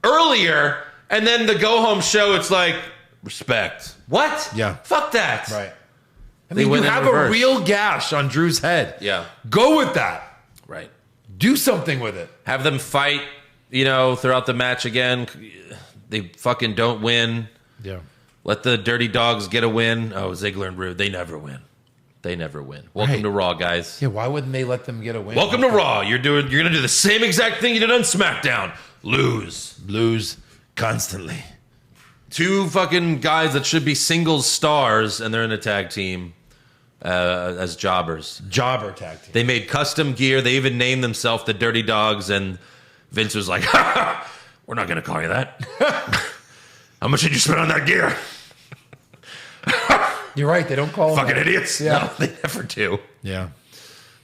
earlier, and then the go-home show, it's like, respect. What? Yeah. Fuck that. right. I They mean, you went in have reverse. a real gash on Drew's head. Yeah. Go with that. Right. Do something with it. Have them fight, you know, throughout the match again. They fucking don't win. Yeah. Let the Dirty Dogs get a win. Oh, Ziggler and Roode, they never win. They never win. Welcome to Raw, guys. Yeah, why wouldn't they let them get a win? Welcome to Raw. You're gonna do the same exact thing you did on SmackDown. Lose constantly. Two fucking guys that should be singles stars, and they're in a tag team as jobbers. Jobber tag team. They made custom gear. They even named themselves the Dirty Dogs, and Vince was like, we're not going to call you that. How much did you spend on that gear? You're right. They don't call them Fucking idiots. Yeah. No, they never do. Yeah.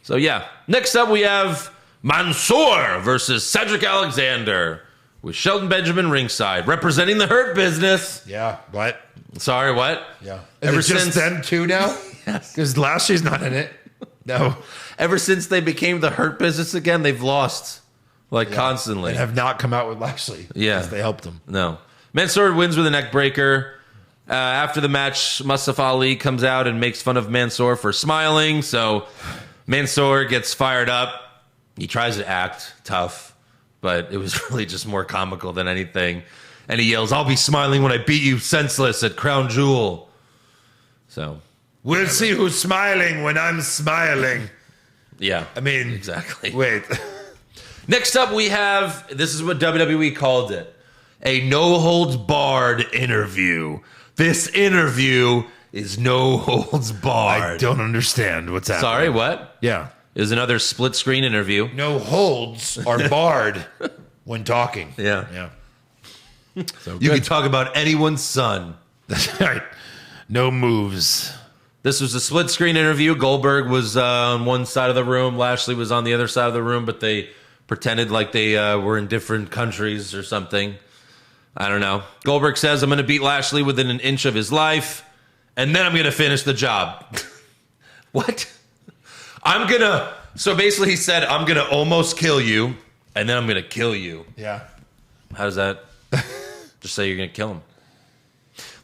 So, yeah. Next up, we have Mansoor versus Cedric Alexander with Shelton Benjamin ringside, representing the Hurt Business. Yeah. What? Sorry, what? Yeah. Ever Is it just since them two now? Yes. Because Lashley's not in it. No. Ever since they became the Hurt Business again, they've lost constantly. And have not come out with Lashley. Yeah. Because they helped him. No. Mansoor wins with a neck breaker. After the match, Mustafa Ali comes out and makes fun of Mansoor for smiling. So Mansoor gets fired up. He tries to act tough, but it was really just more comical than anything. And he yells, "I'll be smiling when I beat you senseless at Crown Jewel." So We'll see who's smiling when I'm smiling. yeah, I mean, exactly. Wait. Next up, we have, this is what WWE called it, a no-holds-barred interview. This interview is no-holds-barred. I don't understand what's happening. Sorry, what? Yeah. It was another split-screen interview. No holds are barred when talking. Yeah. Yeah. So You can talk about anyone's son. That's right. No moves. This was a split-screen interview. Goldberg was on one side of the room. Lashley was on the other side of the room, but they pretended like they were in different countries or something. I don't know. Goldberg says, "I'm going to beat Lashley within an inch of his life, and then I'm going to finish the job." What? So basically he said, "I'm going to almost kill you, and then I'm going to kill you." Yeah. How does that? Just say you're going to kill him.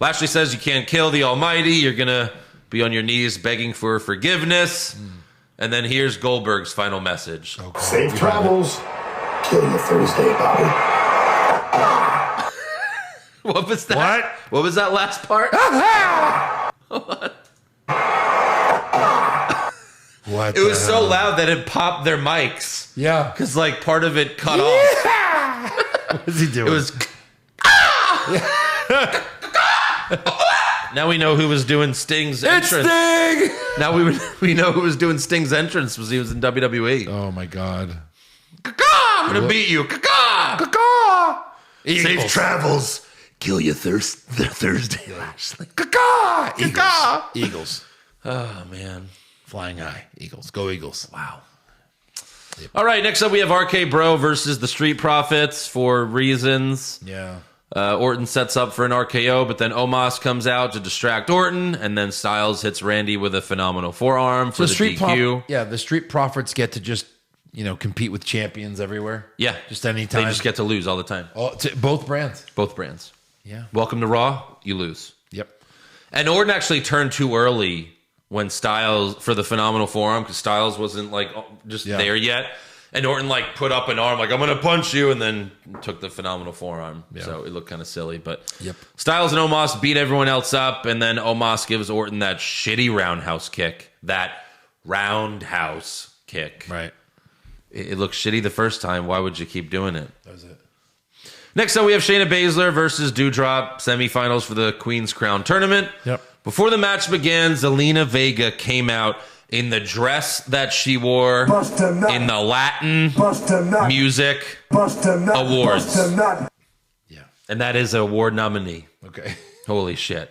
Lashley says, "You can't kill the Almighty. You're going to be on your knees begging for forgiveness." And then here's Goldberg's final message. Okay. Safe travels. Kill you Thursday, Bobby. What was that? What was that last part? What? It was so loud that it popped their mics. Yeah. Because, like, part of it cut off. What is he doing? It was... Now we know who was doing Sting's entrance. Sting! Now we know who was doing Sting's entrance was he was in WWE. Oh my God. I'm going to beat you. Safe travels. Kill you Thursday, Lashley. Eagles. Oh, man. Flying high. Eagles. Go Eagles. Wow. All right, next up we have RK Bro versus the Street Profits for reasons. Yeah. Orton sets up for an RKO, but then Omos comes out to distract Orton, and then Styles hits Randy with a phenomenal forearm for the DQ. The Street Profits get to just, compete with champions everywhere. Yeah. Just anytime. They just get to lose all the time. Both brands. Both brands. Yeah. Welcome to Raw, you lose. Yep. And Orton actually turned too early when Styles, for the phenomenal forearm, because Styles wasn't there yet. And Orton put up an arm, I'm going to punch you, and then took the phenomenal forearm. Yeah. So it looked kind of silly. But Styles and Omos beat everyone else up, and then Omos gives Orton that shitty roundhouse kick. Right. It looked shitty the first time. Why would you keep doing it? That was it. Next up, we have Shayna Baszler versus Doudrop, semifinals for the Queen's Crown tournament. Yep. Before the match began, Zelina Vega came out in the dress that she wore in the Latin Music Awards. Yeah. And that is an award nominee. Okay. Holy shit.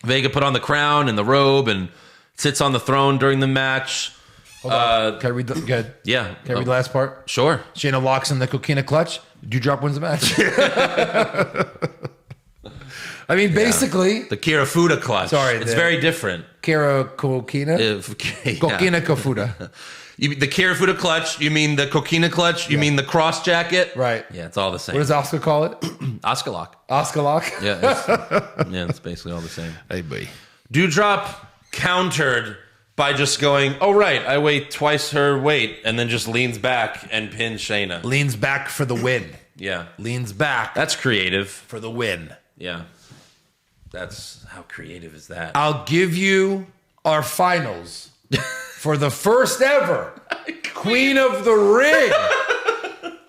Vega put on the crown and the robe and sits on the throne during the match. Hold on. Can I read the good? Yeah. Can I read the last part? Sure. Shayna locks in the coquina clutch. Doudrop wins the match. I mean, basically. The Kirifuda clutch. Sorry. It's very different. Coquina? Coquina Kafuda. The Kirifuda clutch, you mean the coquina clutch, you mean the cross jacket. Right. Yeah, it's all the same. What does Oscar call it? Oscar lock. Oscar lock? Yeah, it's basically all the same. Hey, boy. Doudrop countered by just going, "Oh, right, I weigh twice her weight," and then just leans back and pins Shayna. Leans back for the win. Yeah. Leans back. That's creative. For the win. Yeah. That's how creative is that? I'll give you our finals for the first ever Queen of the Ring.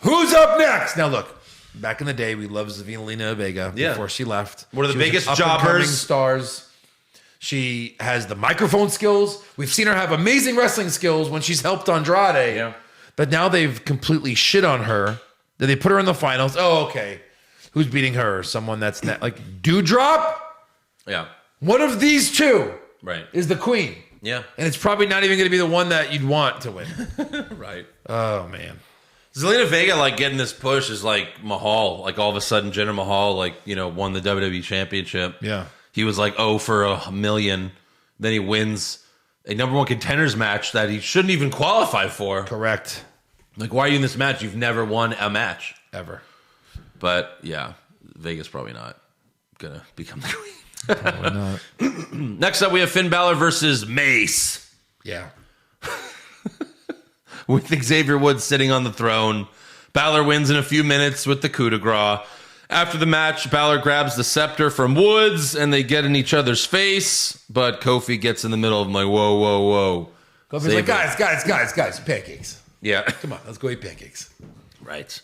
Who's up next? Now look, back in the day, we loved Zelina Vega before she left. One of the biggest up-and-coming jobbers. stars. She has the microphone skills. We've seen her have amazing wrestling skills when she's helped Andrade. Yeah. But now they've completely shit on her. Then they put her in the finals. Oh, okay. Who's beating her? Someone that's like Doudrop? Yeah. One of these two Right. is the queen. Yeah. And it's probably not even going to be the one that you'd want to win. Right. Oh, man. Zelina Vega, like, getting this push is like Mahal. Like, all of a sudden, Jinder Mahal, like, won the WWE Championship. Yeah. He was like, for $1 million. Then he wins a number one contenders match that he shouldn't even qualify for. Correct. Like, why are you in this match? You've never won a match. Ever. But, yeah, Vega's probably not going to become the queen. Probably not. Next up, we have Finn Balor versus Mace. Yeah. With Xavier Woods sitting on the throne. Balor wins in a few minutes with the coup de grace. After the match, Balor grabs the scepter from Woods, and they get in each other's face. But Kofi gets in the middle of them like, whoa, whoa, whoa. Kofi's Save like, it. guys, pancakes. Yeah. Come on, let's go eat pancakes. Right.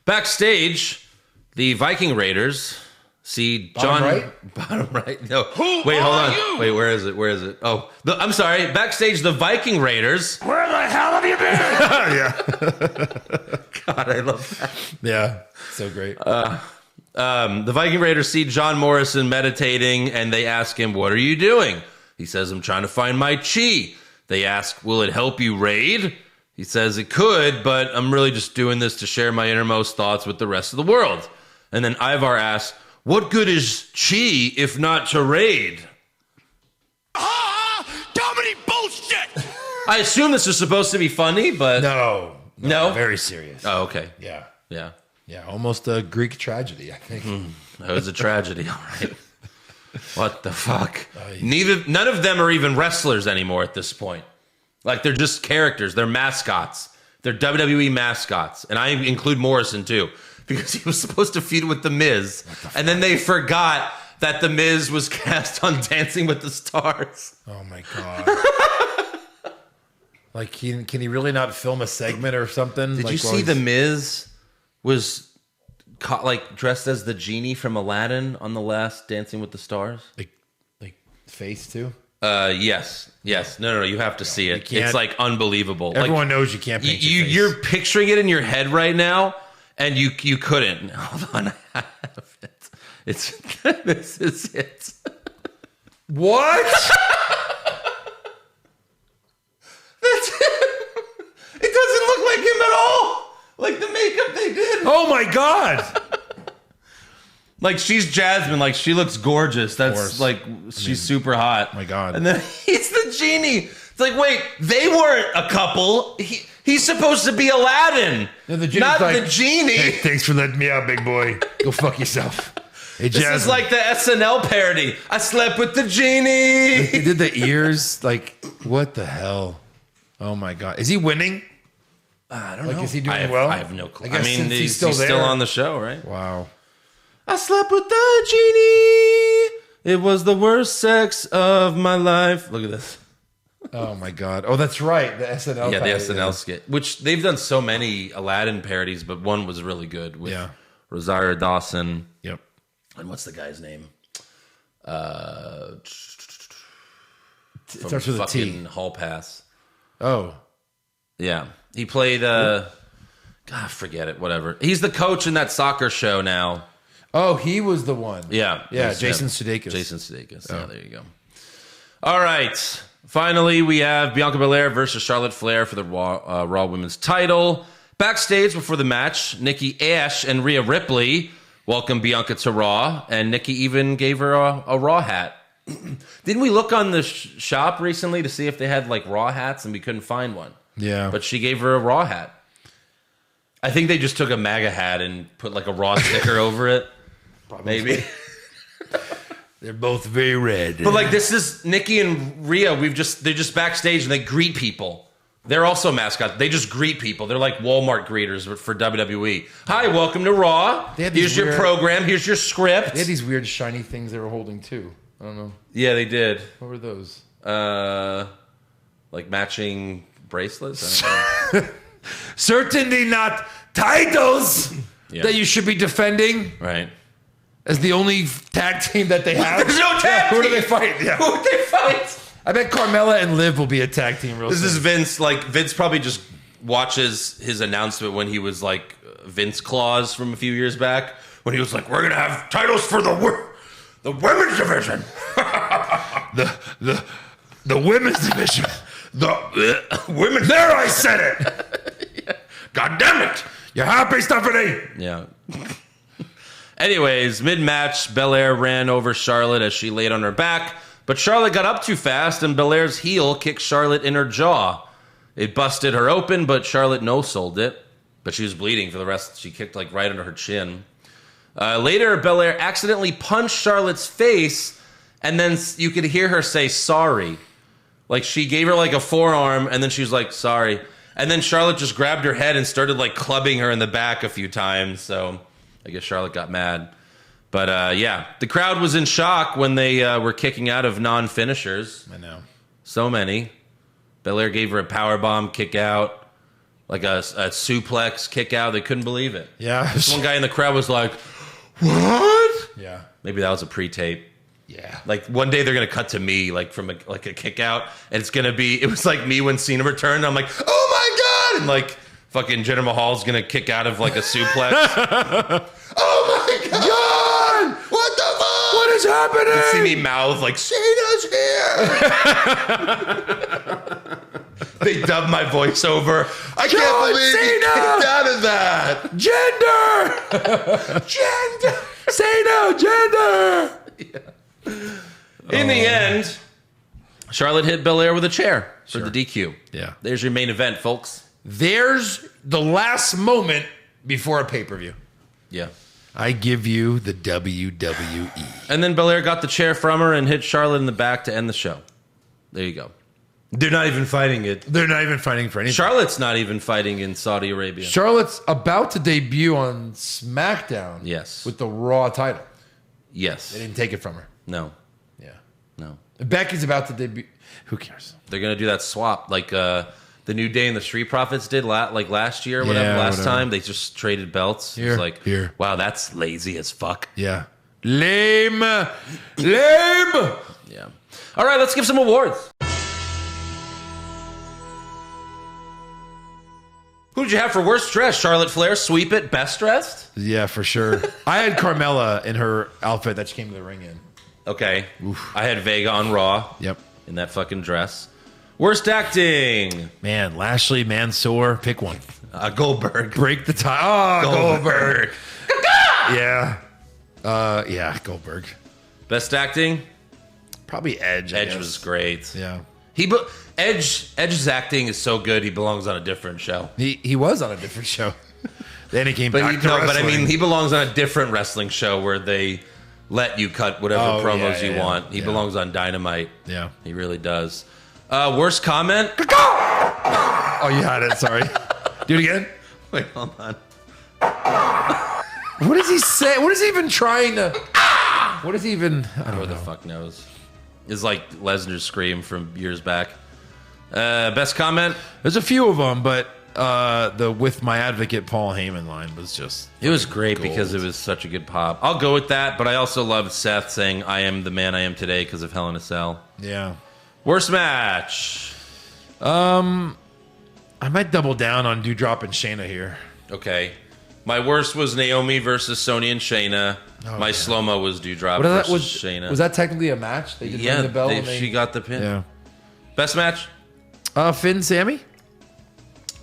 Backstage, the Viking Raiders see Bottom John... right? Bottom right? No. Wait, hold on. Wait, where is it? Oh, I'm sorry. Backstage, the Viking Raiders... Where the hell have you been? Yeah. God, I love that. Yeah. So great. The Viking Raiders see John Morrison meditating, and they ask him, "What are you doing?" He says, "I'm trying to find my chi." They ask, "Will it help you raid?" He says, "It could, but I'm really just doing this to share my innermost thoughts with the rest of the world." And then Ivar asks, "What good is chi if not to raid?" Comedy bullshit! I assume this is supposed to be funny, but... No. No? Very serious. Oh, okay. Yeah. Yeah. Yeah. Almost a Greek tragedy, I think. That was a tragedy, all right. What the fuck? None of them are even wrestlers anymore at this point. Like, they're just characters. They're mascots. They're WWE mascots. And I include Morrison, too, because he was supposed to feud with The Miz. And then they forgot that The Miz was cast on Dancing with the Stars. Oh, my God. Like, can he really not film a segment or something? Did like, you see The Miz was dressed as the genie from Aladdin on the last Dancing with the Stars? Like face, too? Yes. No, you have to see it. It's like unbelievable. Everyone knows you can't paint your face. You're picturing it in your head right now, and you couldn't. Hold on, I have it. This is it. What? That's him. It doesn't look like him at all. Like the makeup they did. Oh my God. Like, she's Jasmine. Like, she looks gorgeous. That's like, she's super hot. My God. And then he's the genie. It's like, wait, they weren't a couple. He's supposed to be Aladdin, not the genie. Hey, thanks for letting me out, big boy. Go fuck yourself. Hey, This is like the SNL parody. I slept with the genie. They did the ears. Like, what the hell? Oh my God. Is he winning? I don't Like, know. is he doing well? I have no clue. I guess since he's he's still on the show, right? Wow. I slept with the genie. It was the worst sex of my life. Look at this. Oh my God. Oh, that's right. The SNL. Yeah, the parody, SNL skit, which they've done so many Aladdin parodies, but one was really good with Rosario Dawson. Yep. And what's the guy's name? It starts with a T. fucking Hall Pass. Oh. Yeah. He played, God, forget it, whatever. He's the coach in that soccer show now. Oh, he was the one. Yeah. Yeah, Jason Sudeikis. Jason Sudeikis. Yeah, there you go. All right. Finally, we have Bianca Belair versus Charlotte Flair for the Raw Women's title. Backstage before the match, Nikki Ash and Rhea Ripley welcomed Bianca to Raw, and Nikki even gave her a Raw hat. Didn't we look on the shop recently to see if they had like Raw hats, and we couldn't find one? Yeah. But she gave her a Raw hat. I think they just took a MAGA hat and put like a Raw sticker over it. Maybe. They're both very red. But like, this is Nikki and Rhea. They're just backstage and they greet people. They're also mascots. They just greet people. They're like Walmart greeters for WWE. Hi, welcome to Raw. Here's your program. Here's your script. They had these weird shiny things they were holding too. I don't know. Yeah, they did. What were those? Like matching bracelets. I don't know. Certainly not titles Yeah. that you should be defending Right. as the only tag team that they have. There's no tag Who do team. they fight? Yeah. Who would they fight? I bet Carmella and Liv will be a tag team real This soon. is Vince. Like Vince probably just watches his announcement when he was like Vince Claus from a few years back when he was like, "We're gonna have titles for the women's division, the women's division. the women's." There, I said it. God damn it! You happy, Stephanie? Yeah. Anyways, mid-match, Belair ran over Charlotte as she laid on her back, but Charlotte got up too fast, and Belair's heel kicked Charlotte in her jaw. It busted her open, but Charlotte no-sold it. But she was bleeding for the rest. She kicked like right under her chin. Later, Belair accidentally punched Charlotte's face, and then you could hear her say sorry. Like she gave her like a forearm, and then she was like, sorry. And then Charlotte just grabbed her head and started like clubbing her in the back a few times. So I guess Charlotte got mad. But yeah, the crowd was in shock when they were kicking out of non-finishers. I know. So many. Belair gave her a powerbomb kick out, like a suplex kick out. They couldn't believe it. Yeah. This one guy in the crowd was like, what? Yeah. Maybe that was a pre-tape. Yeah. Like one day they're gonna cut to me like from a kick out, and it's gonna be. It was like me when Cena returned. I'm like, oh my god! And like fucking Jinder Mahal's gonna kick out of like a suplex. Oh my god! What the fuck? What is happening? You see me mouth like Cena's here. They dubbed my voice over. I John can't believe Cena! he kicked out of that. Gender! Gender. Say no, gender! In the end, Charlotte hit Belair with a chair for the DQ. Yeah. There's your main event, folks. There's the last moment before a pay-per-view. Yeah. I give you the WWE. And then Belair got the chair from her and hit Charlotte in the back to end the show. There you go. They're not even fighting it. They're not even fighting for anything. Charlotte's not even fighting in Saudi Arabia. Charlotte's about to debut on SmackDown. Yes. With the Raw title. Yes. They didn't take it from her. No. Yeah. No. Becky's about to debut. Who cares? They're going to do that swap like the New Day and the Street Profits did like last year or whatever. Yeah, last whatever. time. They just traded belts. Here, It's like, here. wow, that's lazy as fuck. Yeah. Lame. Lame. Yeah. All right, let's give some awards. Who did you have for worst dressed? Charlotte Flair, sweep it, best dressed? Yeah, for sure. I had Carmella in her outfit that she came to the ring in. Okay. I had Vega on Raw. Yep. In that fucking dress. Worst acting. Man, Lashley, Mansoor, pick one. Goldberg. Break the tie. Oh, Goldberg. Yeah. Yeah, Goldberg. Best acting? Probably Edge. I Edge guess. was great. Yeah. Edge's acting is so good he belongs on a different show. He was on a different show. Then he came But back to but I wrestling. mean he belongs on a different wrestling show where they let you cut whatever Oh, promos yeah, you yeah, want. He yeah. belongs on Dynamite. Yeah. He really does. Worst comment? Oh, you had it. Sorry. Do it again. Wait, hold on. What does he say? What is he even trying to... What is he even... I Who don't the know. fuck knows? It's like Lesnar's scream from years back. Best comment? There's a few of them, but the with my advocate Paul Heyman line was just... It was great because it was such a good pop. I'll go with that, but I also loved Seth saying, I am the man I am today because of Hell in a Cell. Yeah. Worst match? I might double down on Doudrop and Shayna here. Okay. My worst was Naomi versus Sonya and Shayna. My slow-mo was Doudrop versus Shayna. Was that technically a match? They did ring the bell. she got the pin. Yeah. Best match? Finn, Sammy?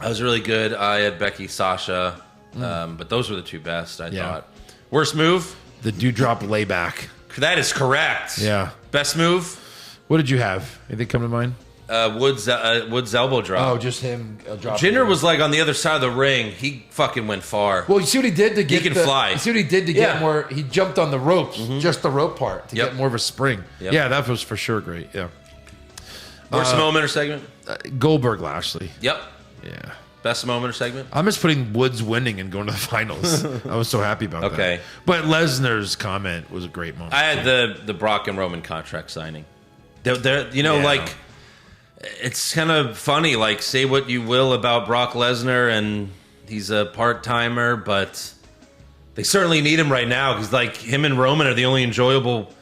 That was really good. I had Becky, Sasha, but those were the two best, I Yeah. thought. Worst move? The Doudrop layback. That is correct. Yeah. Best move? What did you have? Anything come to mind? Wood's elbow drop. Oh, just him dropping. Jinder was like on the other side of the ring. He fucking went far. Well, you see what he did to get can fly. You see what he did to Yeah. get more... He jumped on the ropes, just the rope part, to Yep. get more of a spring. Yep. Yeah, that was for sure great. Yeah. Worst moment or segment? Goldberg, Lashley. Yep. Yeah. Best moment or segment? I'm just putting Woods winning and going to the finals. I was so happy about that. Okay. But Lesnar's comment was a great moment. I had the Brock and Roman contract signing. They're like, it's kind of funny. Like, say what you will about Brock Lesnar, and he's a part-timer, but they certainly need him right now because, like, him and Roman are the only enjoyable,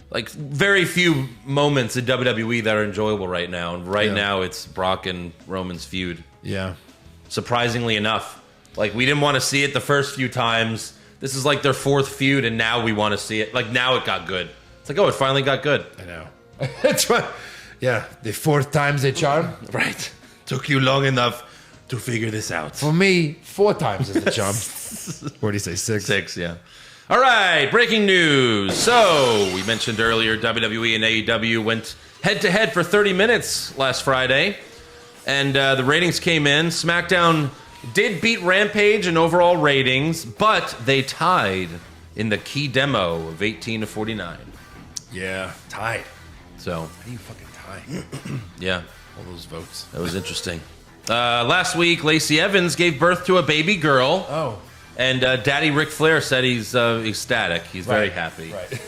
like, very few moments in WWE that are enjoyable right now. And now it's Brock and Roman's feud. Yeah. Surprisingly enough. Like, we didn't want to see it the first few times. This is like their fourth feud, and now we want to see it. Like, now it got good. It's like, oh, it finally got good. I know. That's right. Yeah, the fourth time's a charm. Right. Took you long enough to figure this out. For me, 4 times is the charm. What do you say, 6? 6, yeah. All right, breaking news. So, we mentioned earlier WWE and AEW went head-to-head for 30 minutes last Friday, and the ratings came in. SmackDown did beat Rampage in overall ratings, but they tied in the key demo of 18-49. Yeah, tied. So, how do you fucking tie? Yeah. All those votes. That was interesting. Last week, Lacey Evans gave birth to a baby girl. Oh. And Daddy Ric Flair said he's ecstatic. He's very happy. Right.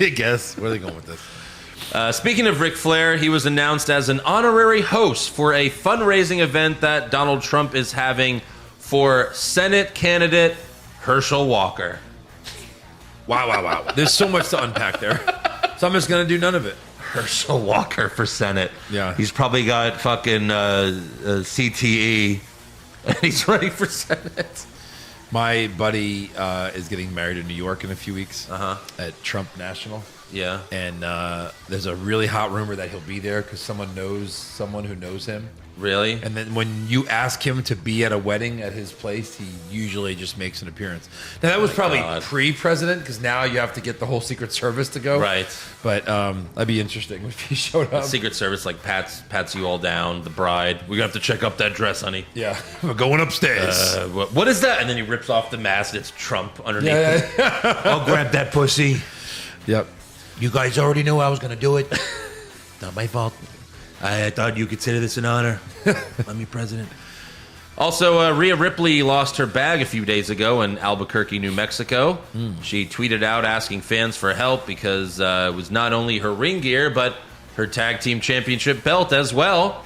I guess. Where are they going with this? Speaking of Ric Flair, he was announced as an honorary host for a fundraising event that Donald Trump is having for Senate candidate Herschel Walker. Wow. There's so much to unpack there. So I'm just going to do none of it. Herschel Walker for Senate. Yeah. He's probably got fucking CTE, and he's running for Senate. My buddy is getting married in New York in a few weeks at Trump National. Yeah. And there's a really hot rumor that he'll be there because someone knows someone who knows him. Really? And then when you ask him to be at a wedding at his place, he usually just makes an appearance. Now, that was probably pre-president because now you have to get the whole Secret Service to go. Right. But that'd be interesting if he showed up. Secret Service like pats you all down, the bride. We're going to have to check up that dress, honey. Yeah. We're going upstairs. What is that? And then he rips off the mask. It's Trump underneath. Yeah. I'll grab that pussy. Yep. You guys already knew I was going to do it. Not my fault. I thought you consider this an honor. I'm your president. Also, Rhea Ripley lost her bag a few days ago in Albuquerque, New Mexico. She tweeted out asking fans for help because it was not only her ring gear, but her tag team championship belt as well.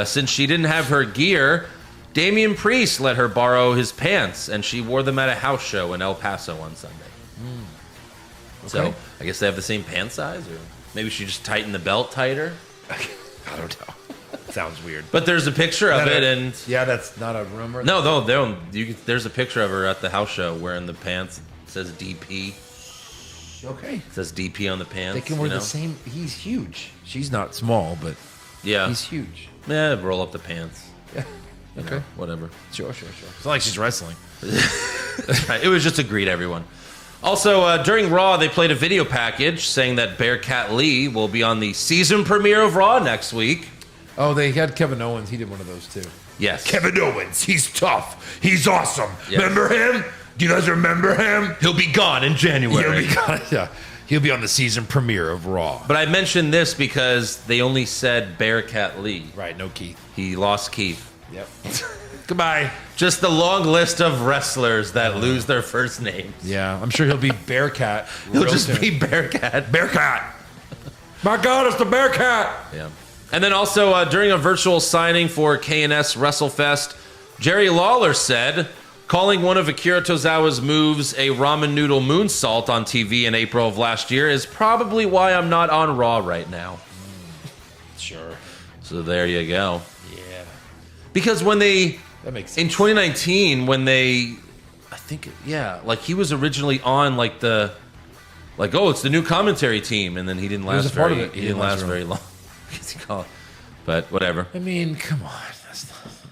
Since she didn't have her gear, Damian Priest let her borrow his pants, and she wore them at a house show in El Paso on Sunday. Okay. So, I guess they have the same pant size, or maybe she just tightened the belt tighter. I don't know. Sounds weird. But there's a picture of it, and yeah, that's not a rumor. no, there's a picture of her at the house show wearing the pants. It says DP. Okay. It says DP on the pants. They can wear the same. He's huge. She's not small, but Yeah, he's huge. Yeah, roll up the pants. Yeah. Okay, whatever. Sure. It's not like she's wrestling. Right. It was just to greet everyone. Also, during Raw, they played a video package saying that Bearcat Lee will be on the season premiere of Raw next week. Oh, they had Kevin Owens. He did one of those too. Yes. Kevin Owens, he's tough. He's awesome. Yes. Remember him? Do you guys remember him? He'll be gone in January. He'll be on the season premiere of Raw. But I mentioned this because they only said Bearcat Lee. Right, no Keith. He lost Keith. Yep. Goodbye. Just the long list of wrestlers that lose their first names. Yeah, I'm sure he'll be Bearcat. He'll just be Bearcat. Bearcat. My God, it's the Bearcat. Yeah. And then also during a virtual signing for KNS WrestleFest, Jerry Lawler said, calling one of Akira Tozawa's moves a ramen noodle moonsault on TV in April of last year is probably why I'm not on Raw right now. Sure. So there you go. Yeah. Because when they... That makes sense. In 2019, when they... I think, yeah, like he was originally on like the... Like, oh, it's the new commentary team. And then he didn't last very... He didn't last very long. But whatever. I mean, come on.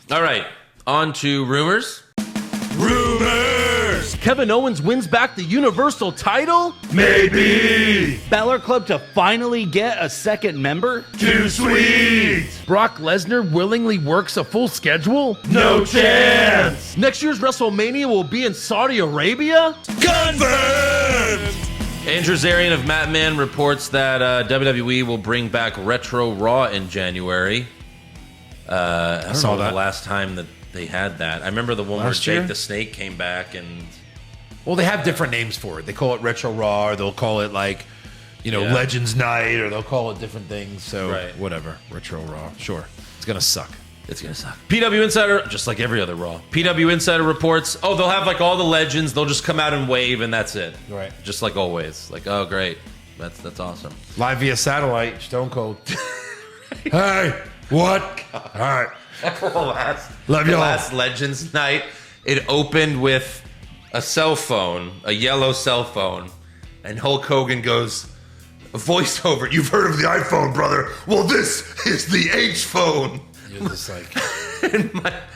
All right, on to rumors. Rumors. Kevin Owens wins back the Universal title? Maybe. Balor Club to finally get a second member? Too sweet. Brock Lesnar willingly works a full schedule? No chance. Next year's WrestleMania will be in Saudi Arabia? Confirmed. Andrew Zarian of Matman reports that WWE will bring back Retro Raw in January. I don't know the last time that they had that. I remember the one where Jake the Snake came back and... Well, they have different names for it. They call it Retro Raw, or they'll call it like Yeah. Legends Night, or they'll call it different things. So Right. whatever, Retro Raw, sure, it's gonna suck. It's gonna suck. PW Insider, just like every other Raw. PW Insider reports, they'll have like all the legends. They'll just come out and wave, and that's it. Right. Just like always. Like, oh great, that's awesome. Live via satellite, Stone Cold. Hey, what? All right, love The y'all. last Legends night, it opened with a cell phone, a yellow cell phone, and Hulk Hogan goes, a voiceover. You've heard of the iPhone, brother? Well, this is the H phone. You're just like,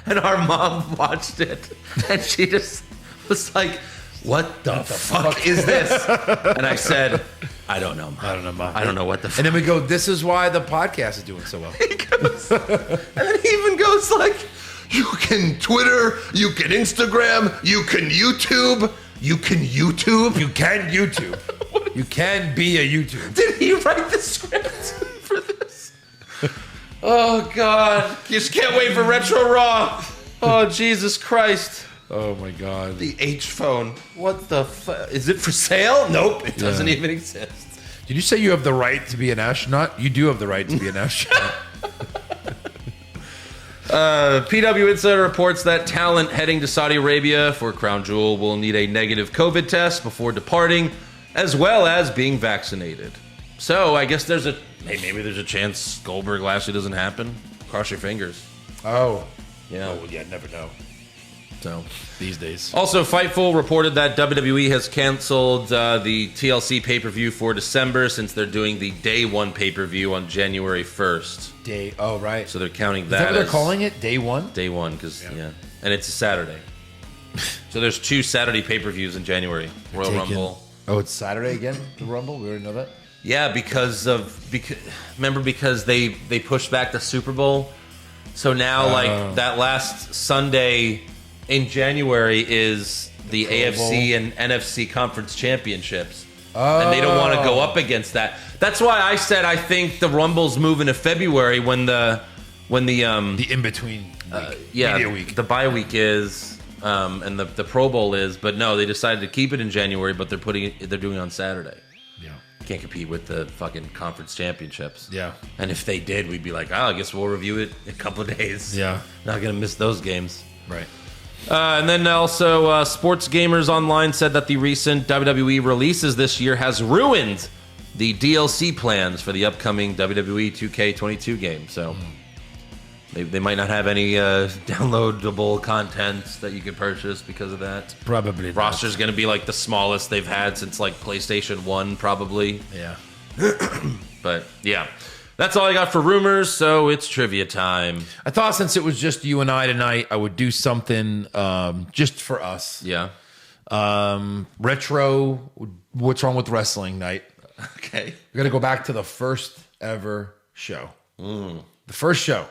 and our mom watched it, and she just was like, "What the fuck is this?" And I said, "I don't know, Mom. I don't know, Mom. I don't know what the." Fuck. and then we go, this is why the podcast is doing so well. He goes, and then he even goes like, "You can Twitter, you can Instagram, you can YouTube, you can YouTube." You can YouTube. You can be a YouTube. Did he write the script for this? Oh God! You just can't wait for Retro Raw. Oh Jesus Christ! Oh my God. The H phone. What the fuck? Is it for sale? Nope, it doesn't even exist. Did you say you have the right to be an astronaut? You do have the right to be an astronaut. PW Insider reports that talent heading to Saudi Arabia for Crown Jewel will need a negative COVID test before departing, as well as being vaccinated. So I guess maybe there's a chance Goldberg Lashley doesn't happen. Cross your fingers. Oh. Yeah. Oh, yeah, never know. So These days. also, Fightful reported that WWE has canceled the TLC pay-per-view for December since they're doing the Day 1 pay-per-view on January 1st. Oh, right. So they're counting Is that that what they're as calling it? Day 1? Day 1, because, and it's a Saturday. So there's 2 Saturday pay-per-views in January. Royal Rumble. Oh, it's Saturday again, the Rumble? We already know that? Yeah, because they pushed back the Super Bowl. So now, like, that last Sunday in January is the AFC and NFC Conference Championships. And they don't want to go up against that. That's why I said I think the Rumble's moving to February when the The in-between week. Media week. the bye week is and the Pro Bowl is, but no, they decided to keep it in January, but they're doing it on Saturday. Yeah. Can't compete with the fucking conference championships. Yeah. And if they did, we'd be like, I guess we'll review it in a couple of days. Yeah. Not gonna miss those games. Right. And then also, Sports Gamers Online said that the recent WWE releases this year has ruined the DLC plans for the upcoming WWE 2K22 game. So they might not have any downloadable content that you could purchase because of that. Probably not. Roster's going to be like the smallest they've had since like PlayStation 1, probably. Yeah. But yeah, that's all I got for rumors. So it's trivia time. I thought since it was just you and I tonight, I would do something just for us. Yeah. Retro, what's wrong with wrestling night? Okay. We're going to go back to the first ever show. The first show.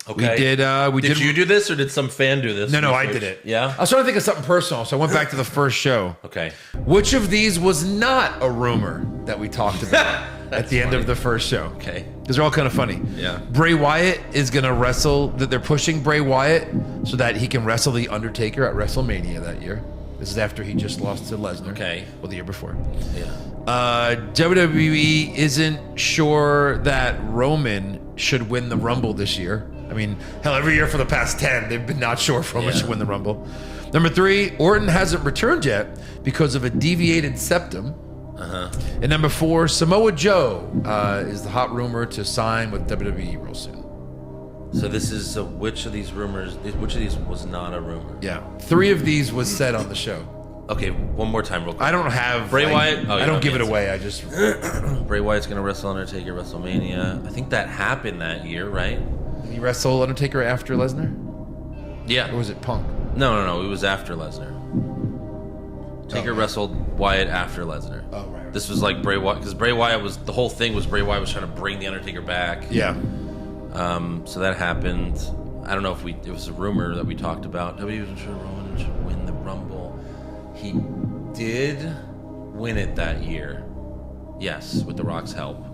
Okay. Did you do this or did some fan do this? No, I did it. Yeah? I was trying to think of something personal, so I went back to the first show. Okay. Which of these was not a rumor that we talked about at the end of the first show? Okay. Because they're all kind of funny. Yeah. Bray Wyatt is going to wrestle. They're pushing Bray Wyatt so that he can wrestle The Undertaker at WrestleMania that year. This is after he just lost to Lesnar. Okay. Well, the year before. Yeah. WWE isn't sure that Roman should win the Rumble this year. I mean, hell, every year for the past 10, they've been not sure if Roman should win the Rumble. Number 3, Orton hasn't returned yet because of a deviated septum. And number 4, Samoa Joe is the hot rumor to sign with WWE real soon. So this is which of these was not a rumor? Yeah. 3 of these was said on the show. Okay, one more time real quick. I don't have Bray Wyatt? Oh, you I don't don't give it answer. away. I just Bray Wyatt's going to wrestle Undertaker WrestleMania. I think that happened that year, right? Did he wrestle Undertaker after Lesnar? Yeah. Or was it Punk? No. It was after Lesnar. Taker wrestled Wyatt after Lesnar. Oh, right. This was like Bray Wyatt, because Bray Wyatt was, the whole thing was Bray Wyatt was trying to bring the Undertaker back. Yeah. So that happened. I don't know if it was a rumor that we talked about. WWE wasn't sure Roman should win the Rumble. He did win it that year. Yes, with The Rock's help.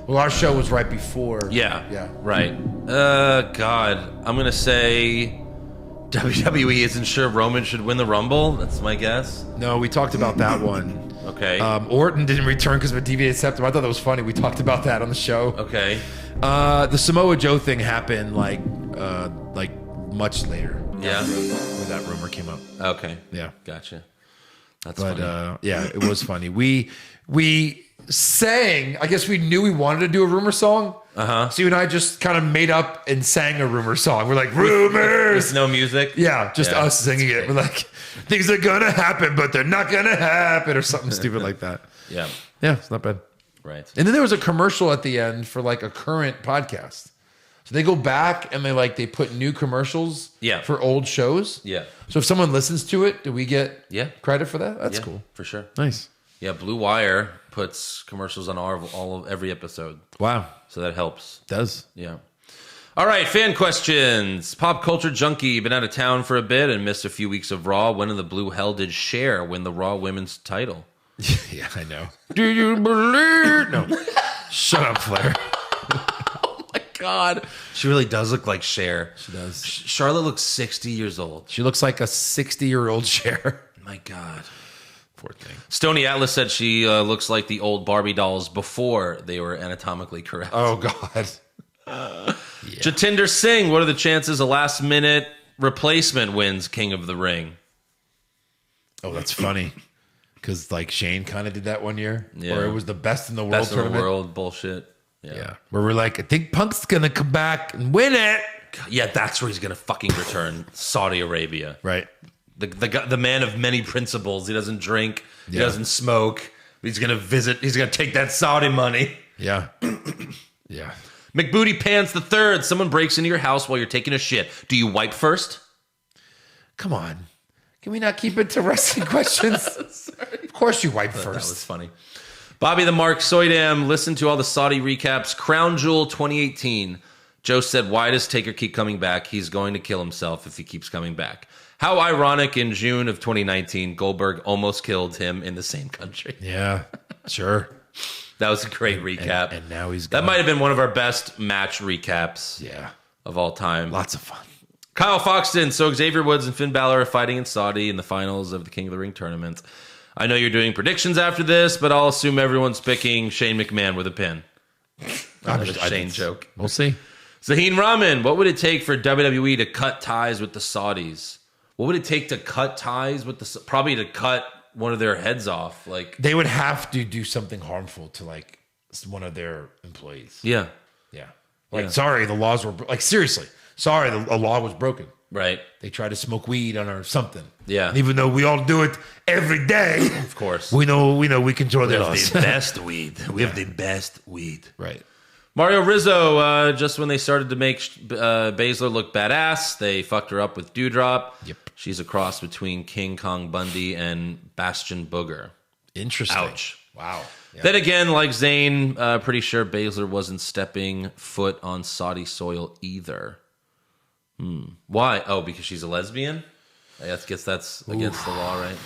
Well, our show was right before. Yeah. Right. God. I'm going to say WWE isn't sure Roman should win the Rumble. That's my guess. No, we talked about that one. Okay. Orton didn't return because of a deviated septum. I thought that was funny. We talked about that on the show. Okay. The Samoa Joe thing happened like much later. Yeah. Where that rumor came up. Okay. Yeah. Gotcha. That's But funny. yeah, it was funny. We sang. I guess we knew we wanted to do a rumor song. So you and I just kind of made up and sang a rumor song. We're like, rumors. With no music? Yeah, just us singing it. We're like, things are gonna happen, but they're not gonna happen, or something stupid like that. Yeah. Yeah, it's not bad. Right. And then there was a commercial at the end for like a current podcast. So they go back and they put new commercials for old shows. Yeah. So if someone listens to it, do we get credit for that? That's Yeah, cool. for sure. Nice. Yeah, Blue Wire puts commercials on every episode. Wow. So that helps. Does. Yeah. All right, fan questions. Pop culture junkie, been out of town for a bit and missed a few weeks of Raw. When in the blue hell did Cher win the Raw Women's title? Yeah, I know. Do you believe? No. Shut up, Flair. Oh my God. She really does look like Cher. She does. Charlotte looks 60 years old. She looks like a 60-year-old Cher. My God. Poor thing. Stony Atlas said she looks like the old Barbie dolls before they were anatomically correct. Oh, God. Jatinder Singh, what are the chances a last-minute replacement wins King of the Ring? Oh, that's funny. Because Shane kind of did that one year. Yeah. Or it was the best in the world Best in the tournament. world bullshit. Yeah. Where we're like, I think Punk's going to come back and win it. Yeah, that's where he's going to fucking return. Saudi Arabia. Right. The man of many principles. He doesn't drink. He Yeah. doesn't smoke. He's going to visit. He's going to take that Saudi money. Yeah. Yeah. McBooty Pants the Third. Someone breaks into your house while you're taking a shit. Do you wipe first? Come on. Can we not keep it to wrestling questions? Of course you wipe That was first. funny. Bobby the Mark Soydam. Listen to all the Saudi recaps. Crown Jewel 2018. Joe said, why does Taker keep coming back? He's going to kill himself if he keeps coming back. How ironic, in June of 2019, Goldberg almost killed him in the same country. Yeah, sure. That was a great recap. And now he's That gone. might have been one of our best match recaps of all time. Lots of fun. Kyle Foxton. So Xavier Woods and Finn Balor are fighting in Saudi in the finals of the King of the Ring tournament. I know you're doing predictions after this, but I'll assume everyone's picking Shane McMahon with a pin. Another Shane joke. We'll see. Zaheen Rahman. What would it take for WWE to cut ties with the Saudis? What would it take to cut ties with the... Probably to cut one of their heads off. They would have to do something harmful to one of their employees. Yeah. Yeah. Sorry, the laws were... seriously. Sorry, a law was broken. Right. They tried to smoke weed on or something. Yeah. And even though we all do it every day, of course, we know we control their laws. The best weed. We have the best weed. Right. Mario Rizzo. Just when they started to make Baszler look badass, they fucked her up with Dewdrop. Yep. She's a cross between King Kong Bundy and Bastion Booger. Interesting. Ouch. Wow. Yeah. Then again, like Zayn, pretty sure Baszler wasn't stepping foot on Saudi soil either. Why? Oh, because she's a lesbian? I guess that's against the law, right?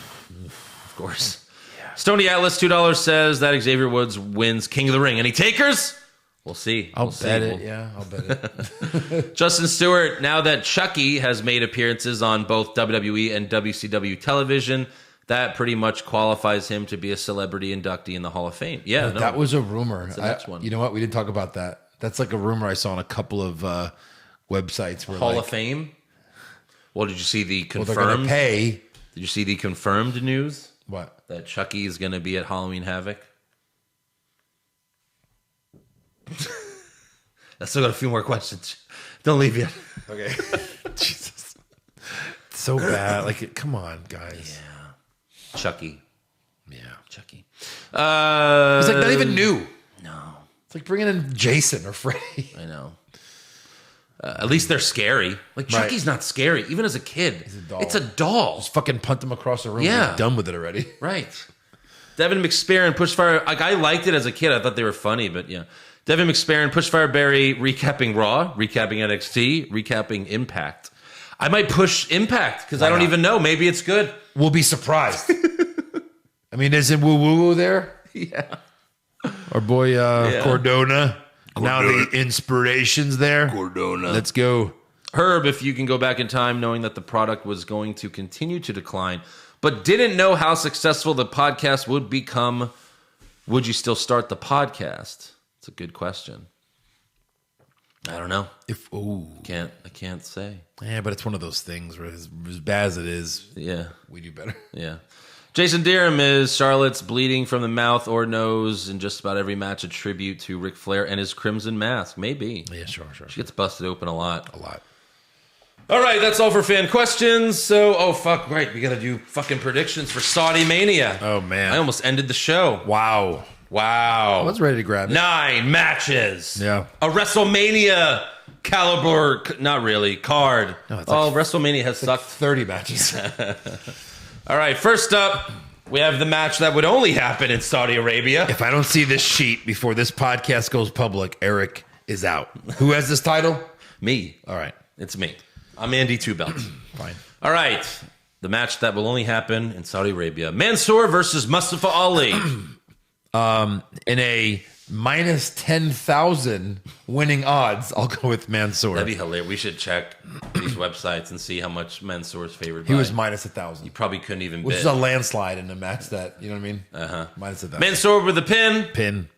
Of course. Yeah. Stony Atlas, $2 says that Xavier Woods wins King of the Ring. Any takers? We'll see. I'll bet it. Yeah, I'll bet it. Justin Stewart, now that Chucky has made appearances on both WWE and WCW television, that pretty much qualifies him to be a celebrity inductee in the Hall of Fame. Yeah, no, that was a rumor. That's the next one. You know what? We didn't talk about that. That's like a rumor I saw on a couple of websites. Where Hall of Fame? Well, did you see the confirmed? Well, they're going to pay. Did you see the confirmed news? What? That Chucky is going to be at Halloween Havoc? I still got a few more questions. Don't leave yet. Okay. Jesus. So bad. Come on, guys. Yeah. Chucky. Yeah. Chucky. He's not even new. No. It's like bringing in Jason or Freddy. I know. At least they're scary. Chucky's not scary. Even as a kid. He's a doll. It's a doll. Just fucking punt him across the room. Yeah. We're done with it already. Right. Devin McSparron, Pushfire. I liked it as a kid. I thought they were funny, but yeah. Devin McSparron, Pushfire Barry, recapping Raw, recapping NXT, recapping Impact. I might push Impact because I don't even know. Maybe it's good. We'll be surprised. I mean, isn't Woo Woo there? Yeah. Our boy Cordona. Now the inspiration's there. Cordona. Let's go. Herb, if you can go back in time knowing that the product was going to continue to decline, but didn't know how successful the podcast would become. Would you still start the podcast? It's a good question. I don't know. I can't say. Yeah, but it's one of those things where as bad as it is, Yeah. we do better. Yeah. Jason Deerham is Charlotte's bleeding from the mouth or nose in just about every match a tribute to Ric Flair and his crimson mask. Maybe. Yeah, sure. She gets busted open a lot. A lot. All right, that's all for fan questions. So, right. We got to do fucking predictions for Saudi Mania. Oh, man. I almost ended the show. Wow. Wow. I was ready to grab it. 9 matches. Yeah. A WrestleMania caliber, not really, card. No, it's WrestleMania has sucked. 30 matches. All right, first up, we have the match that would only happen in Saudi Arabia. If I don't see this sheet before this podcast goes public, Eric is out. Who has this title? Me. All right. It's me. I'm Andy Two Belts. Fine. All right, the match that will only happen in Saudi Arabia. Mansoor versus Mustafa Ali. In a minus 10,000 winning odds, I'll go with Mansoor. That'd be hilarious. We should check these websites and see how much Mansoor's favored He by. was minus 1,000. You probably couldn't even Which bid. is a landslide in a match that, you know what I mean? Uh-huh. Minus 1,000. Mansoor with a pin. Pin.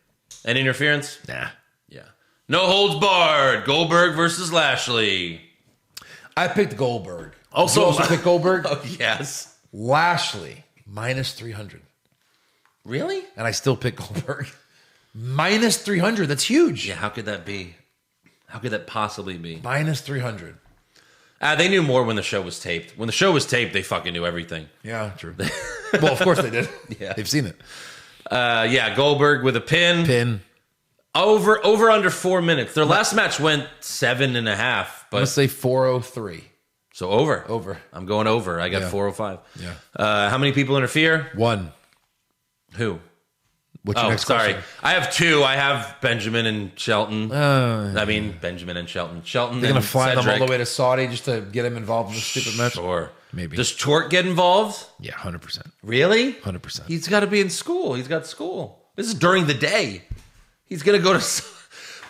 And interference? Nah. Yeah. No holds barred. Goldberg versus Lashley. I picked Goldberg. Also- You also picked Goldberg? Oh, yes. Lashley, minus 300. Really? And I still pick Goldberg. Minus 300. That's huge. Yeah, how could that be? How could that possibly be? Minus 300. They knew more when the show was taped. When the show was taped, they fucking knew everything. Yeah, true. Well, of course they did. Yeah. They've seen it. Yeah, Goldberg with a pin. Pin. Over under 4 minutes. Their last match went 7.5, but Let's say 403. so over. Over. I'm going over. I got Yeah. 405. Yeah. How many people interfere? One. Who? What's your Oh, next sorry. question? I have 2. I have Benjamin and Shelton. Benjamin and Shelton. Shelton. They're going and to fly them all Cedric. the way to Saudi just to get him involved in this stupid match? Sure. Maybe. Does Torque get involved? Yeah, 100%. Really? 100%. He's got to be in school. He's got school. This is during the day. He's going to go to...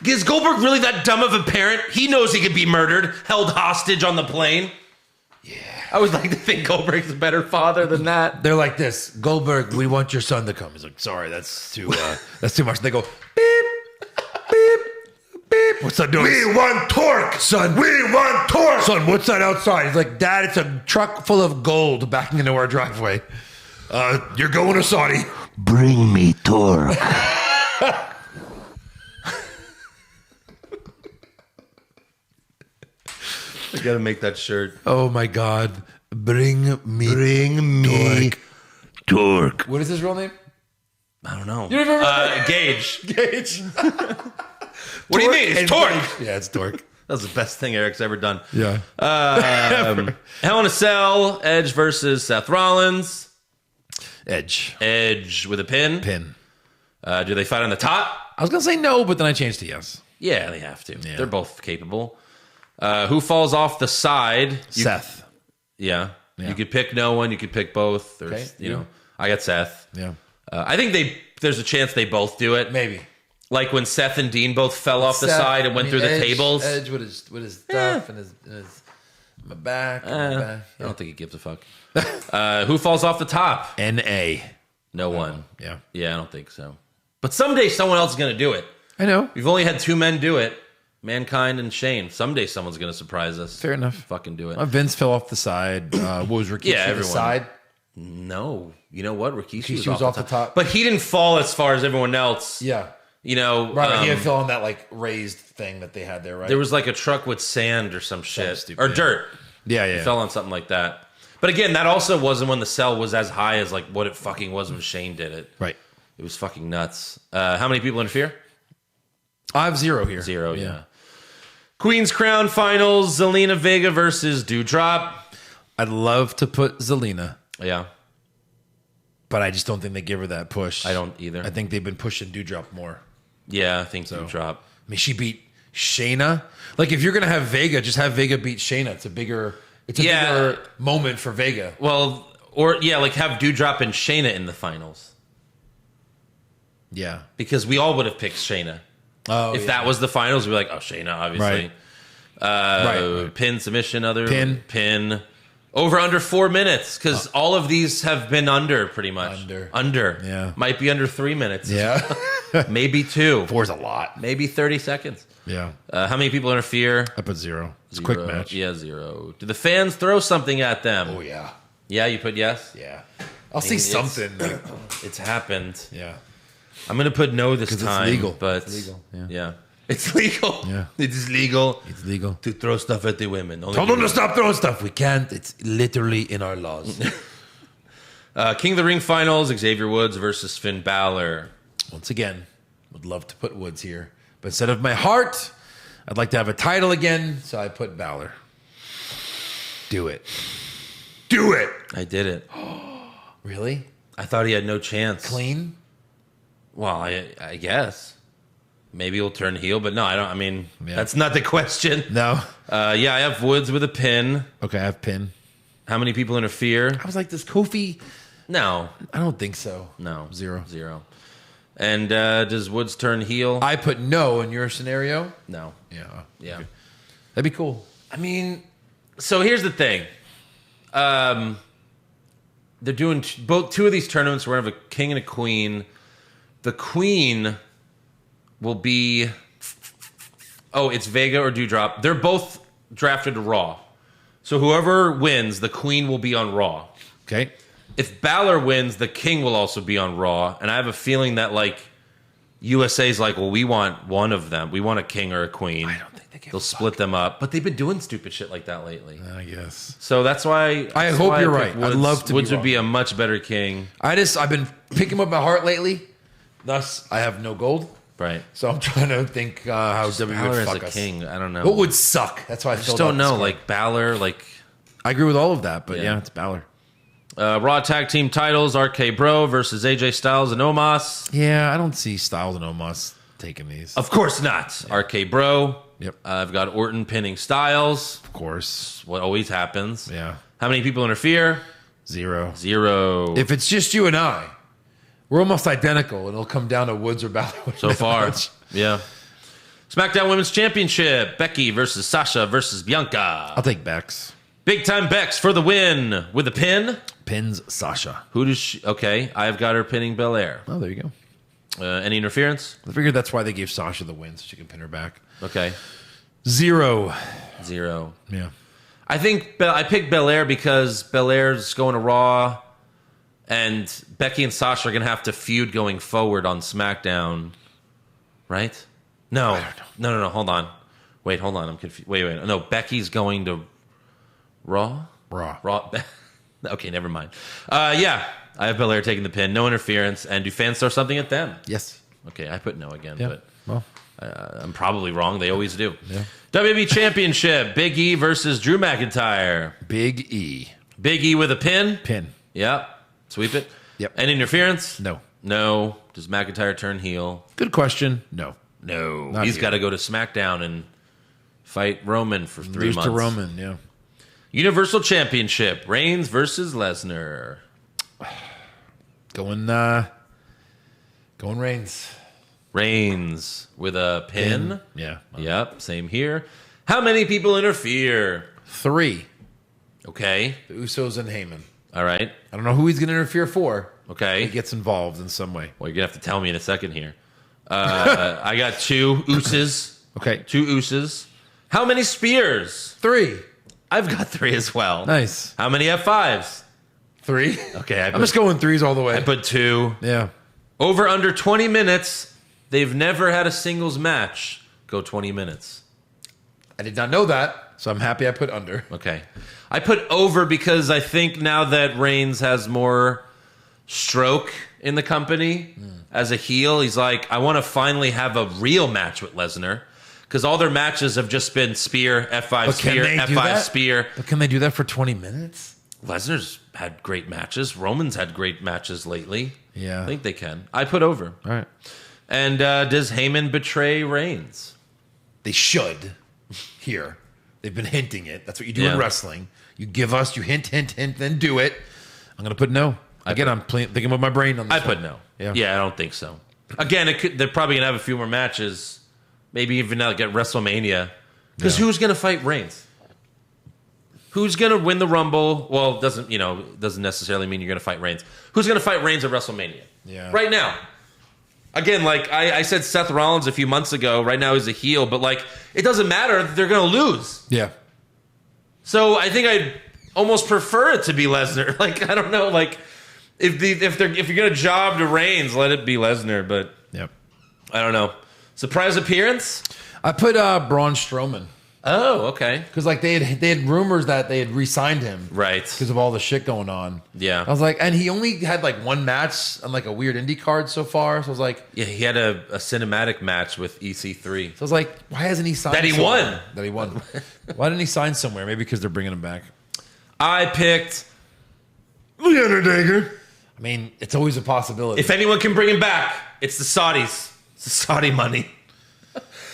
Is Goldberg really that dumb of a parent? He knows he could be murdered, held hostage on the plane. Yeah. I would like to think Goldberg's a better father than that. They're like this. Goldberg, we want your son to come. He's like, sorry, that's too much. They go, beep, beep, beep. What's that doing? We want torque, son. We want torque. Son, what's that outside? He's like, Dad, it's a truck full of gold backing into our driveway. You're going to Saudi. Bring me torque. I got to make that shirt. Oh, my God. Bring me Torque. What is his real name? I don't know. You don't remember? Gage. Gage. What do you mean? It's Torque. Yeah, it's Torque. That was the best thing Eric's ever done. Yeah. Hell in a Cell, Edge versus Seth Rollins. Edge. Edge with a pin. Pin. Do they fight on the top? I was going to say no, but then I changed to yes. Yeah, they have to. Yeah. They're both capable. Who falls off the side? Seth. Yeah. Yeah. You could pick no one. You could pick both. There's, Okay, you you. know, I got Seth. Yeah. I think there's a chance they both do it. Maybe. Like when Seth and Dean both fell off the Seth, side and went through the Edge, tables. Edge with his stuff and his my back. And my back. I don't think he gives a fuck. Who falls off the top? N.A. No one. Yeah. Yeah, I don't think so. But someday someone else is going to do it. I know. We've only had 2 men do it. Mankind and Shane. Someday someone's going to surprise us. Fair enough. Fucking do it. Vince fell off the side. What was Rikishi Yeah, the everyone. side? No. You know what? Rikishi was off the top. But he didn't fall as far as everyone else. Yeah. You know. Right, he had fell on that like raised thing that they had there, right? There was like a truck with sand or some shit. stupid, Or yeah. dirt. yeah, He yeah. fell on something like that. But again, that also wasn't when the cell was as high as like what it fucking was when Shane did it. Right. It was fucking nuts. How many people interfere? I have 0 here. 0, yeah. Queen's Crown Finals, Zelina Vega versus Doudrop. I'd love to put Zelina, Yeah, but I just don't think they give her that push. I don't either. I think they've been pushing Doudrop more. Yeah, I think Doudrop. I mean, she beat Shayna. Like, if you're gonna have Vega, just have Vega beat Shayna. It's a bigger moment for Vega. Well, or yeah, like have Doudrop and Shayna in the finals. Yeah. Because we all would have picked Shayna. Oh, If that was the finals, we'd be like, oh, Shayna, obviously. Right. Right. Pin, submission, other. Pin. Pin. Over under 4 minutes, because all of these have been under pretty much. Under. Yeah. Might be under 3 minutes. Yeah. Maybe 2. 4's a lot. Maybe 30 seconds. Yeah. How many people interfere? I put 0. It's a quick match. Yeah, 0. Do the fans throw something at them? Oh, yeah. Yeah, you put yes? Yeah. I'll see something. It's happened. Yeah. I'm going to put no this time. It's legal. But it's legal. Yeah. It's legal. Yeah. It is legal. It's legal. To throw stuff at the women. Tell them to stop throwing stuff. We can't. It's literally in our laws. King of the Ring finals, Xavier Woods versus Finn Balor. Once again, would love to put Woods here. But instead of my heart, I'd like to have a title again, so I put Balor. Do it. Do it. I did it. Really? I thought he had no chance. Clean? Well, I guess. Maybe he'll turn heel, but no, I don't. I mean, that's not the question. No. Yeah, I have Woods with a pin. Okay, I have pin. How many people interfere? I was like, does Kofi? No. I don't think so. No. 0. And does Woods turn heel? I put no in your scenario. No. Yeah. Yeah. Okay. That'd be cool. I mean, so here's the thing. They're doing two of these tournaments. We're going to have a king and a queen. The queen will be... Oh, it's Vega or Doudrop. They're both drafted to Raw. So whoever wins, the queen will be on Raw. Okay. If Balor wins, the king will also be on Raw. And I have a feeling that, like, USA's like, well, we want one of them. We want a king or a queen. I don't think they can. They'll split them up. But they've been doing stupid shit like that lately. I guess. So that's why... I hope you're right. Woods. I'd love to Woods be would be a much better king. I've been picking up my heart lately. Thus, I have no gold. Right. So I'm trying to think how WWE Balor would as fuck a us. king, I don't know. What would suck? That's why I just don't know. Like, Balor, like... I agree with all of that, but yeah it's Balor. Raw Tag Team titles, RK Bro versus AJ Styles and Omos. Yeah, I don't see Styles and Omos taking these. Of course not. RK Bro. Yep. I've got Orton pinning Styles. Of course. What always happens. Yeah. How many people interfere? 0. 0. If it's just you and I, we're almost identical, and it'll come down to Woods or Balor. So far. Yeah. SmackDown Women's Championship. Becky versus Sasha versus Bianca. I'll take Bex. Big time Bex for the win with a pin. Pins Sasha. Who does she... Okay, I've got her pinning Belair. Oh, there you go. Any interference? I figured that's why they gave Sasha the win, so she can pin her back. Okay. 0. 0. Yeah. I think I picked Belair because Belair's going to Raw, and Becky and Sasha are going to have to feud going forward on SmackDown, right? No. I don't know. No. Hold on. Wait, hold on. I'm confused. Wait. No, Becky's going to Raw? Raw. Okay, never mind. Yeah, I have Belair taking the pin. No interference. And do fans throw something at them? Yes. Okay, I put no again, Yeah. but Well. I'm probably wrong. They always do. Yeah. WWE Championship. Big E versus Drew McIntyre. Big E. Big E with a pin. Pin. Yep. Sweep it. Yep. Any interference? No. No. Does McIntyre turn heel? Good question. No. No. Not He's here. got to go to SmackDown and fight Roman for 3 Lose months. to Roman, yeah. Universal Championship. Reigns versus Lesnar. Going Reigns. Reigns with a pin. Yeah. Yep. Same here. How many people interfere? 3. Okay. The Usos and Heyman. All right. I don't know who he's going to interfere for. Okay. He gets involved in some way. Well, you're going to have to tell me in a second here. I got 2 Usos. Okay. 2 Usos. How many spears? 3. I've got 3 as well. Nice. How many F5s? 3. Okay. I'm just going 3s all the way. I put 2. Yeah. Over under 20 minutes. They've never had a singles match go 20 minutes. I did not know that, so I'm happy I put under. Okay. I put over because I think now that Reigns has more stroke in the company as a heel, he's like, I want to finally have a real match with Lesnar. Because all their matches have just been spear, F5 spear, F5 spear. But can they do that for 20 minutes? Lesnar's had great matches. Roman's had great matches lately. Yeah. I think they can. I put over. All right. And does Heyman betray Reigns? They should here. They've been hinting it. That's what you do Yeah. in wrestling. You give us, you hint, then do it. I'm going to put no. Again, I'm thinking with my brain on this I put no. Yeah, I don't think so. Again, they're probably going to have a few more matches. Maybe even like at WrestleMania. Because who's going to fight Reigns? Who's going to win the Rumble? Well, doesn't necessarily mean you're going to fight Reigns. Who's going to fight Reigns at WrestleMania? Yeah. Right now. Again, like I said Seth Rollins a few months ago, right now he's a heel, but like it doesn't matter. They're going to lose. Yeah. So I think I'd almost prefer it to be Lesnar. Like, I don't know, like if you're going to job to Reigns, let it be Lesnar, but Yep. I don't know. Surprise appearance? I put Braun Strowman. Oh, okay. Because like they had rumors that they had re-signed him, Right. Because of all the shit going on. Yeah. I was like, and he only had like one match on like a weird indie card so far. So I was like, Yeah, he had a cinematic match with EC3. so I was like, why hasn't he signed? That he somewhere? won. That he won. Why didn't he sign somewhere? Maybe because they're bringing him back. I picked The Undertaker. I mean, it's always a possibility. If anyone can bring him back, it's the Saudis. It's the Saudi money.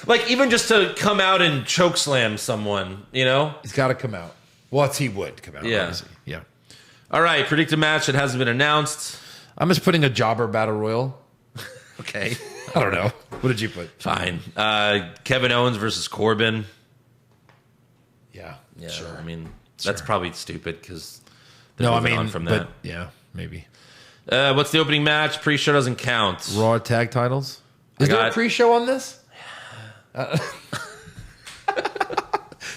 Like, even just to come out and chokeslam someone, you know? He's got to come out. Well, he would come out. Yeah. Obviously. Yeah. All right, predict a match that hasn't been announced. I'm just putting a jobber battle royal. Okay. I don't know. What did you put? Fine. Kevin Owens versus Corbin. Yeah. Yeah, Sure. I mean, that's probably stupid because No, I moving mean, on from that. yeah, maybe. What's the opening match? Pre-show doesn't count. Raw tag titles. Is there a got- pre-show on this?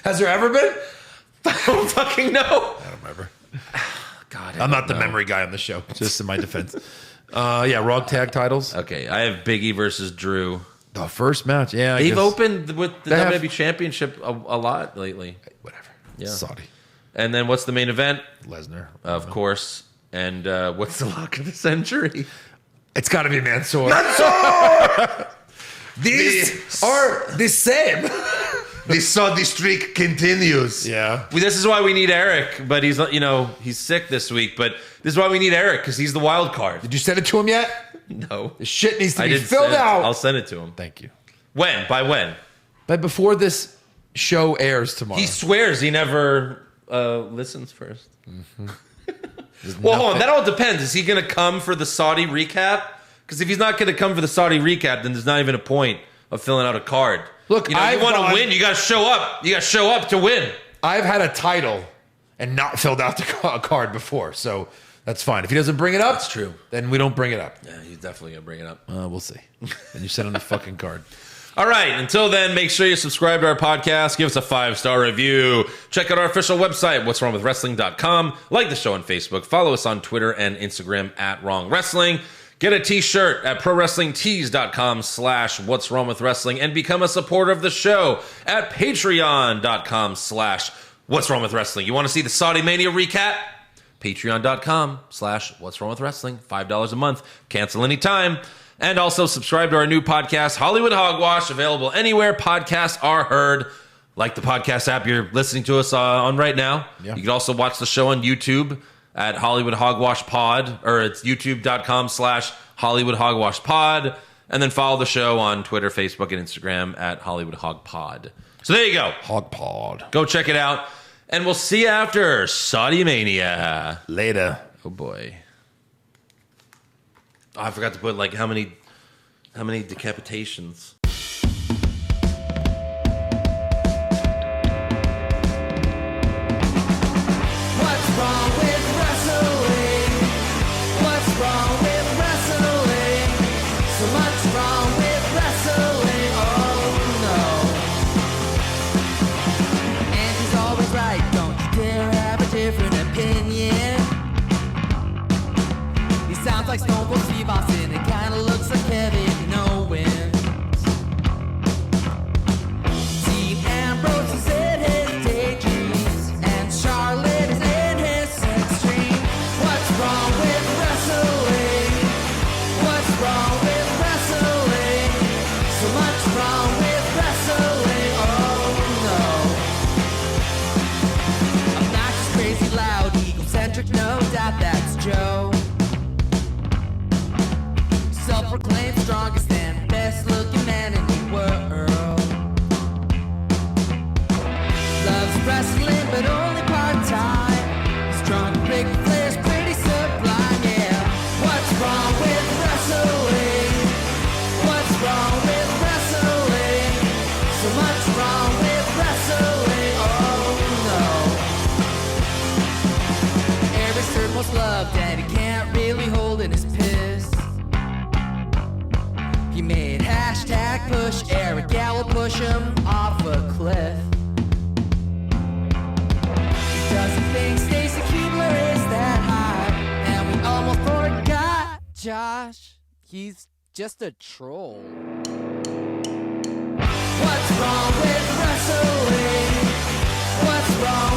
Has there ever been? I don't fucking know. I don't remember. God, I'm not the memory guy on the show. Just in my defense. Yeah, Raw tag titles. Okay, I have Big E versus Drew. The first match. Yeah, I They've guess. opened with the They have- WWE Championship a lot lately. Whatever. Yeah. Saudi. And then what's the main event? Lesnar. Of course. And what's the lock of the century? It's got to be Mansoor. These are the same. The Saudi streak continues. Yeah. Well, this is why we need Eric, but he's sick this week. But this is why we need Eric because he's the wild card. Did you send it to him yet? No, The shit needs to I be did filled out. I'll send it to him. Thank you. When? By when? But before this show airs tomorrow. He swears he never listens first. Well, hold on. That all depends. Is he going to come for the Saudi recap? Because if he's not going to come for the Saudi recap, then there's not even a point of filling out a card. Look, you I've want to gone- win. You got to show up. You got to show up to win. I've had a title and not filled out the card before, so that's fine. If he doesn't bring it up, That's true. then we don't bring it up. Yeah, he's definitely going to bring it up. We'll see. And you send him the fucking card. All right. Until then, make sure you subscribe to our podcast. Give us a 5-star review. Check out our official website, what'swrongwithwrestling.com. Like the show on Facebook. Follow us on Twitter and Instagram at Wrong Wrestling. Get a t-shirt at prowrestlingtees.com/what's wrong with wrestling and become a supporter of the show at patreon.com/what's wrong with wrestling. You want to see the Saudi Mania recap? Patreon.com/what's wrong with wrestling. $5 a month. Cancel anytime. And also subscribe to our new podcast, Hollywood Hogwash, available anywhere podcasts are heard, like the podcast app you're listening to us on right now. Yeah. You can also watch the show on YouTube at Hollywood Hogwash Pod, or it's youtube.com/Hollywood Hogwash Pod. And then follow the show on Twitter, Facebook, and Instagram at Hollywood Hog Pod. So there you go. Hog pod. Go check it out. And we'll see you after Saudi Mania. Later. Oh boy. Oh, I forgot to put like how many decapitations. What's wrong with wrestling? What's wrong with wrestling? So much wrong with wrestling. Oh no. And he's always right. Don't you dare have a different opinion. He sounds like Stone Cold Steve Austin. It kinda looks like Kevin Owens. push him off a cliff. He doesn't think Stacy Keebler is that high, and we almost forgot Josh. He's just a troll. What's wrong with wrestling? What's wrong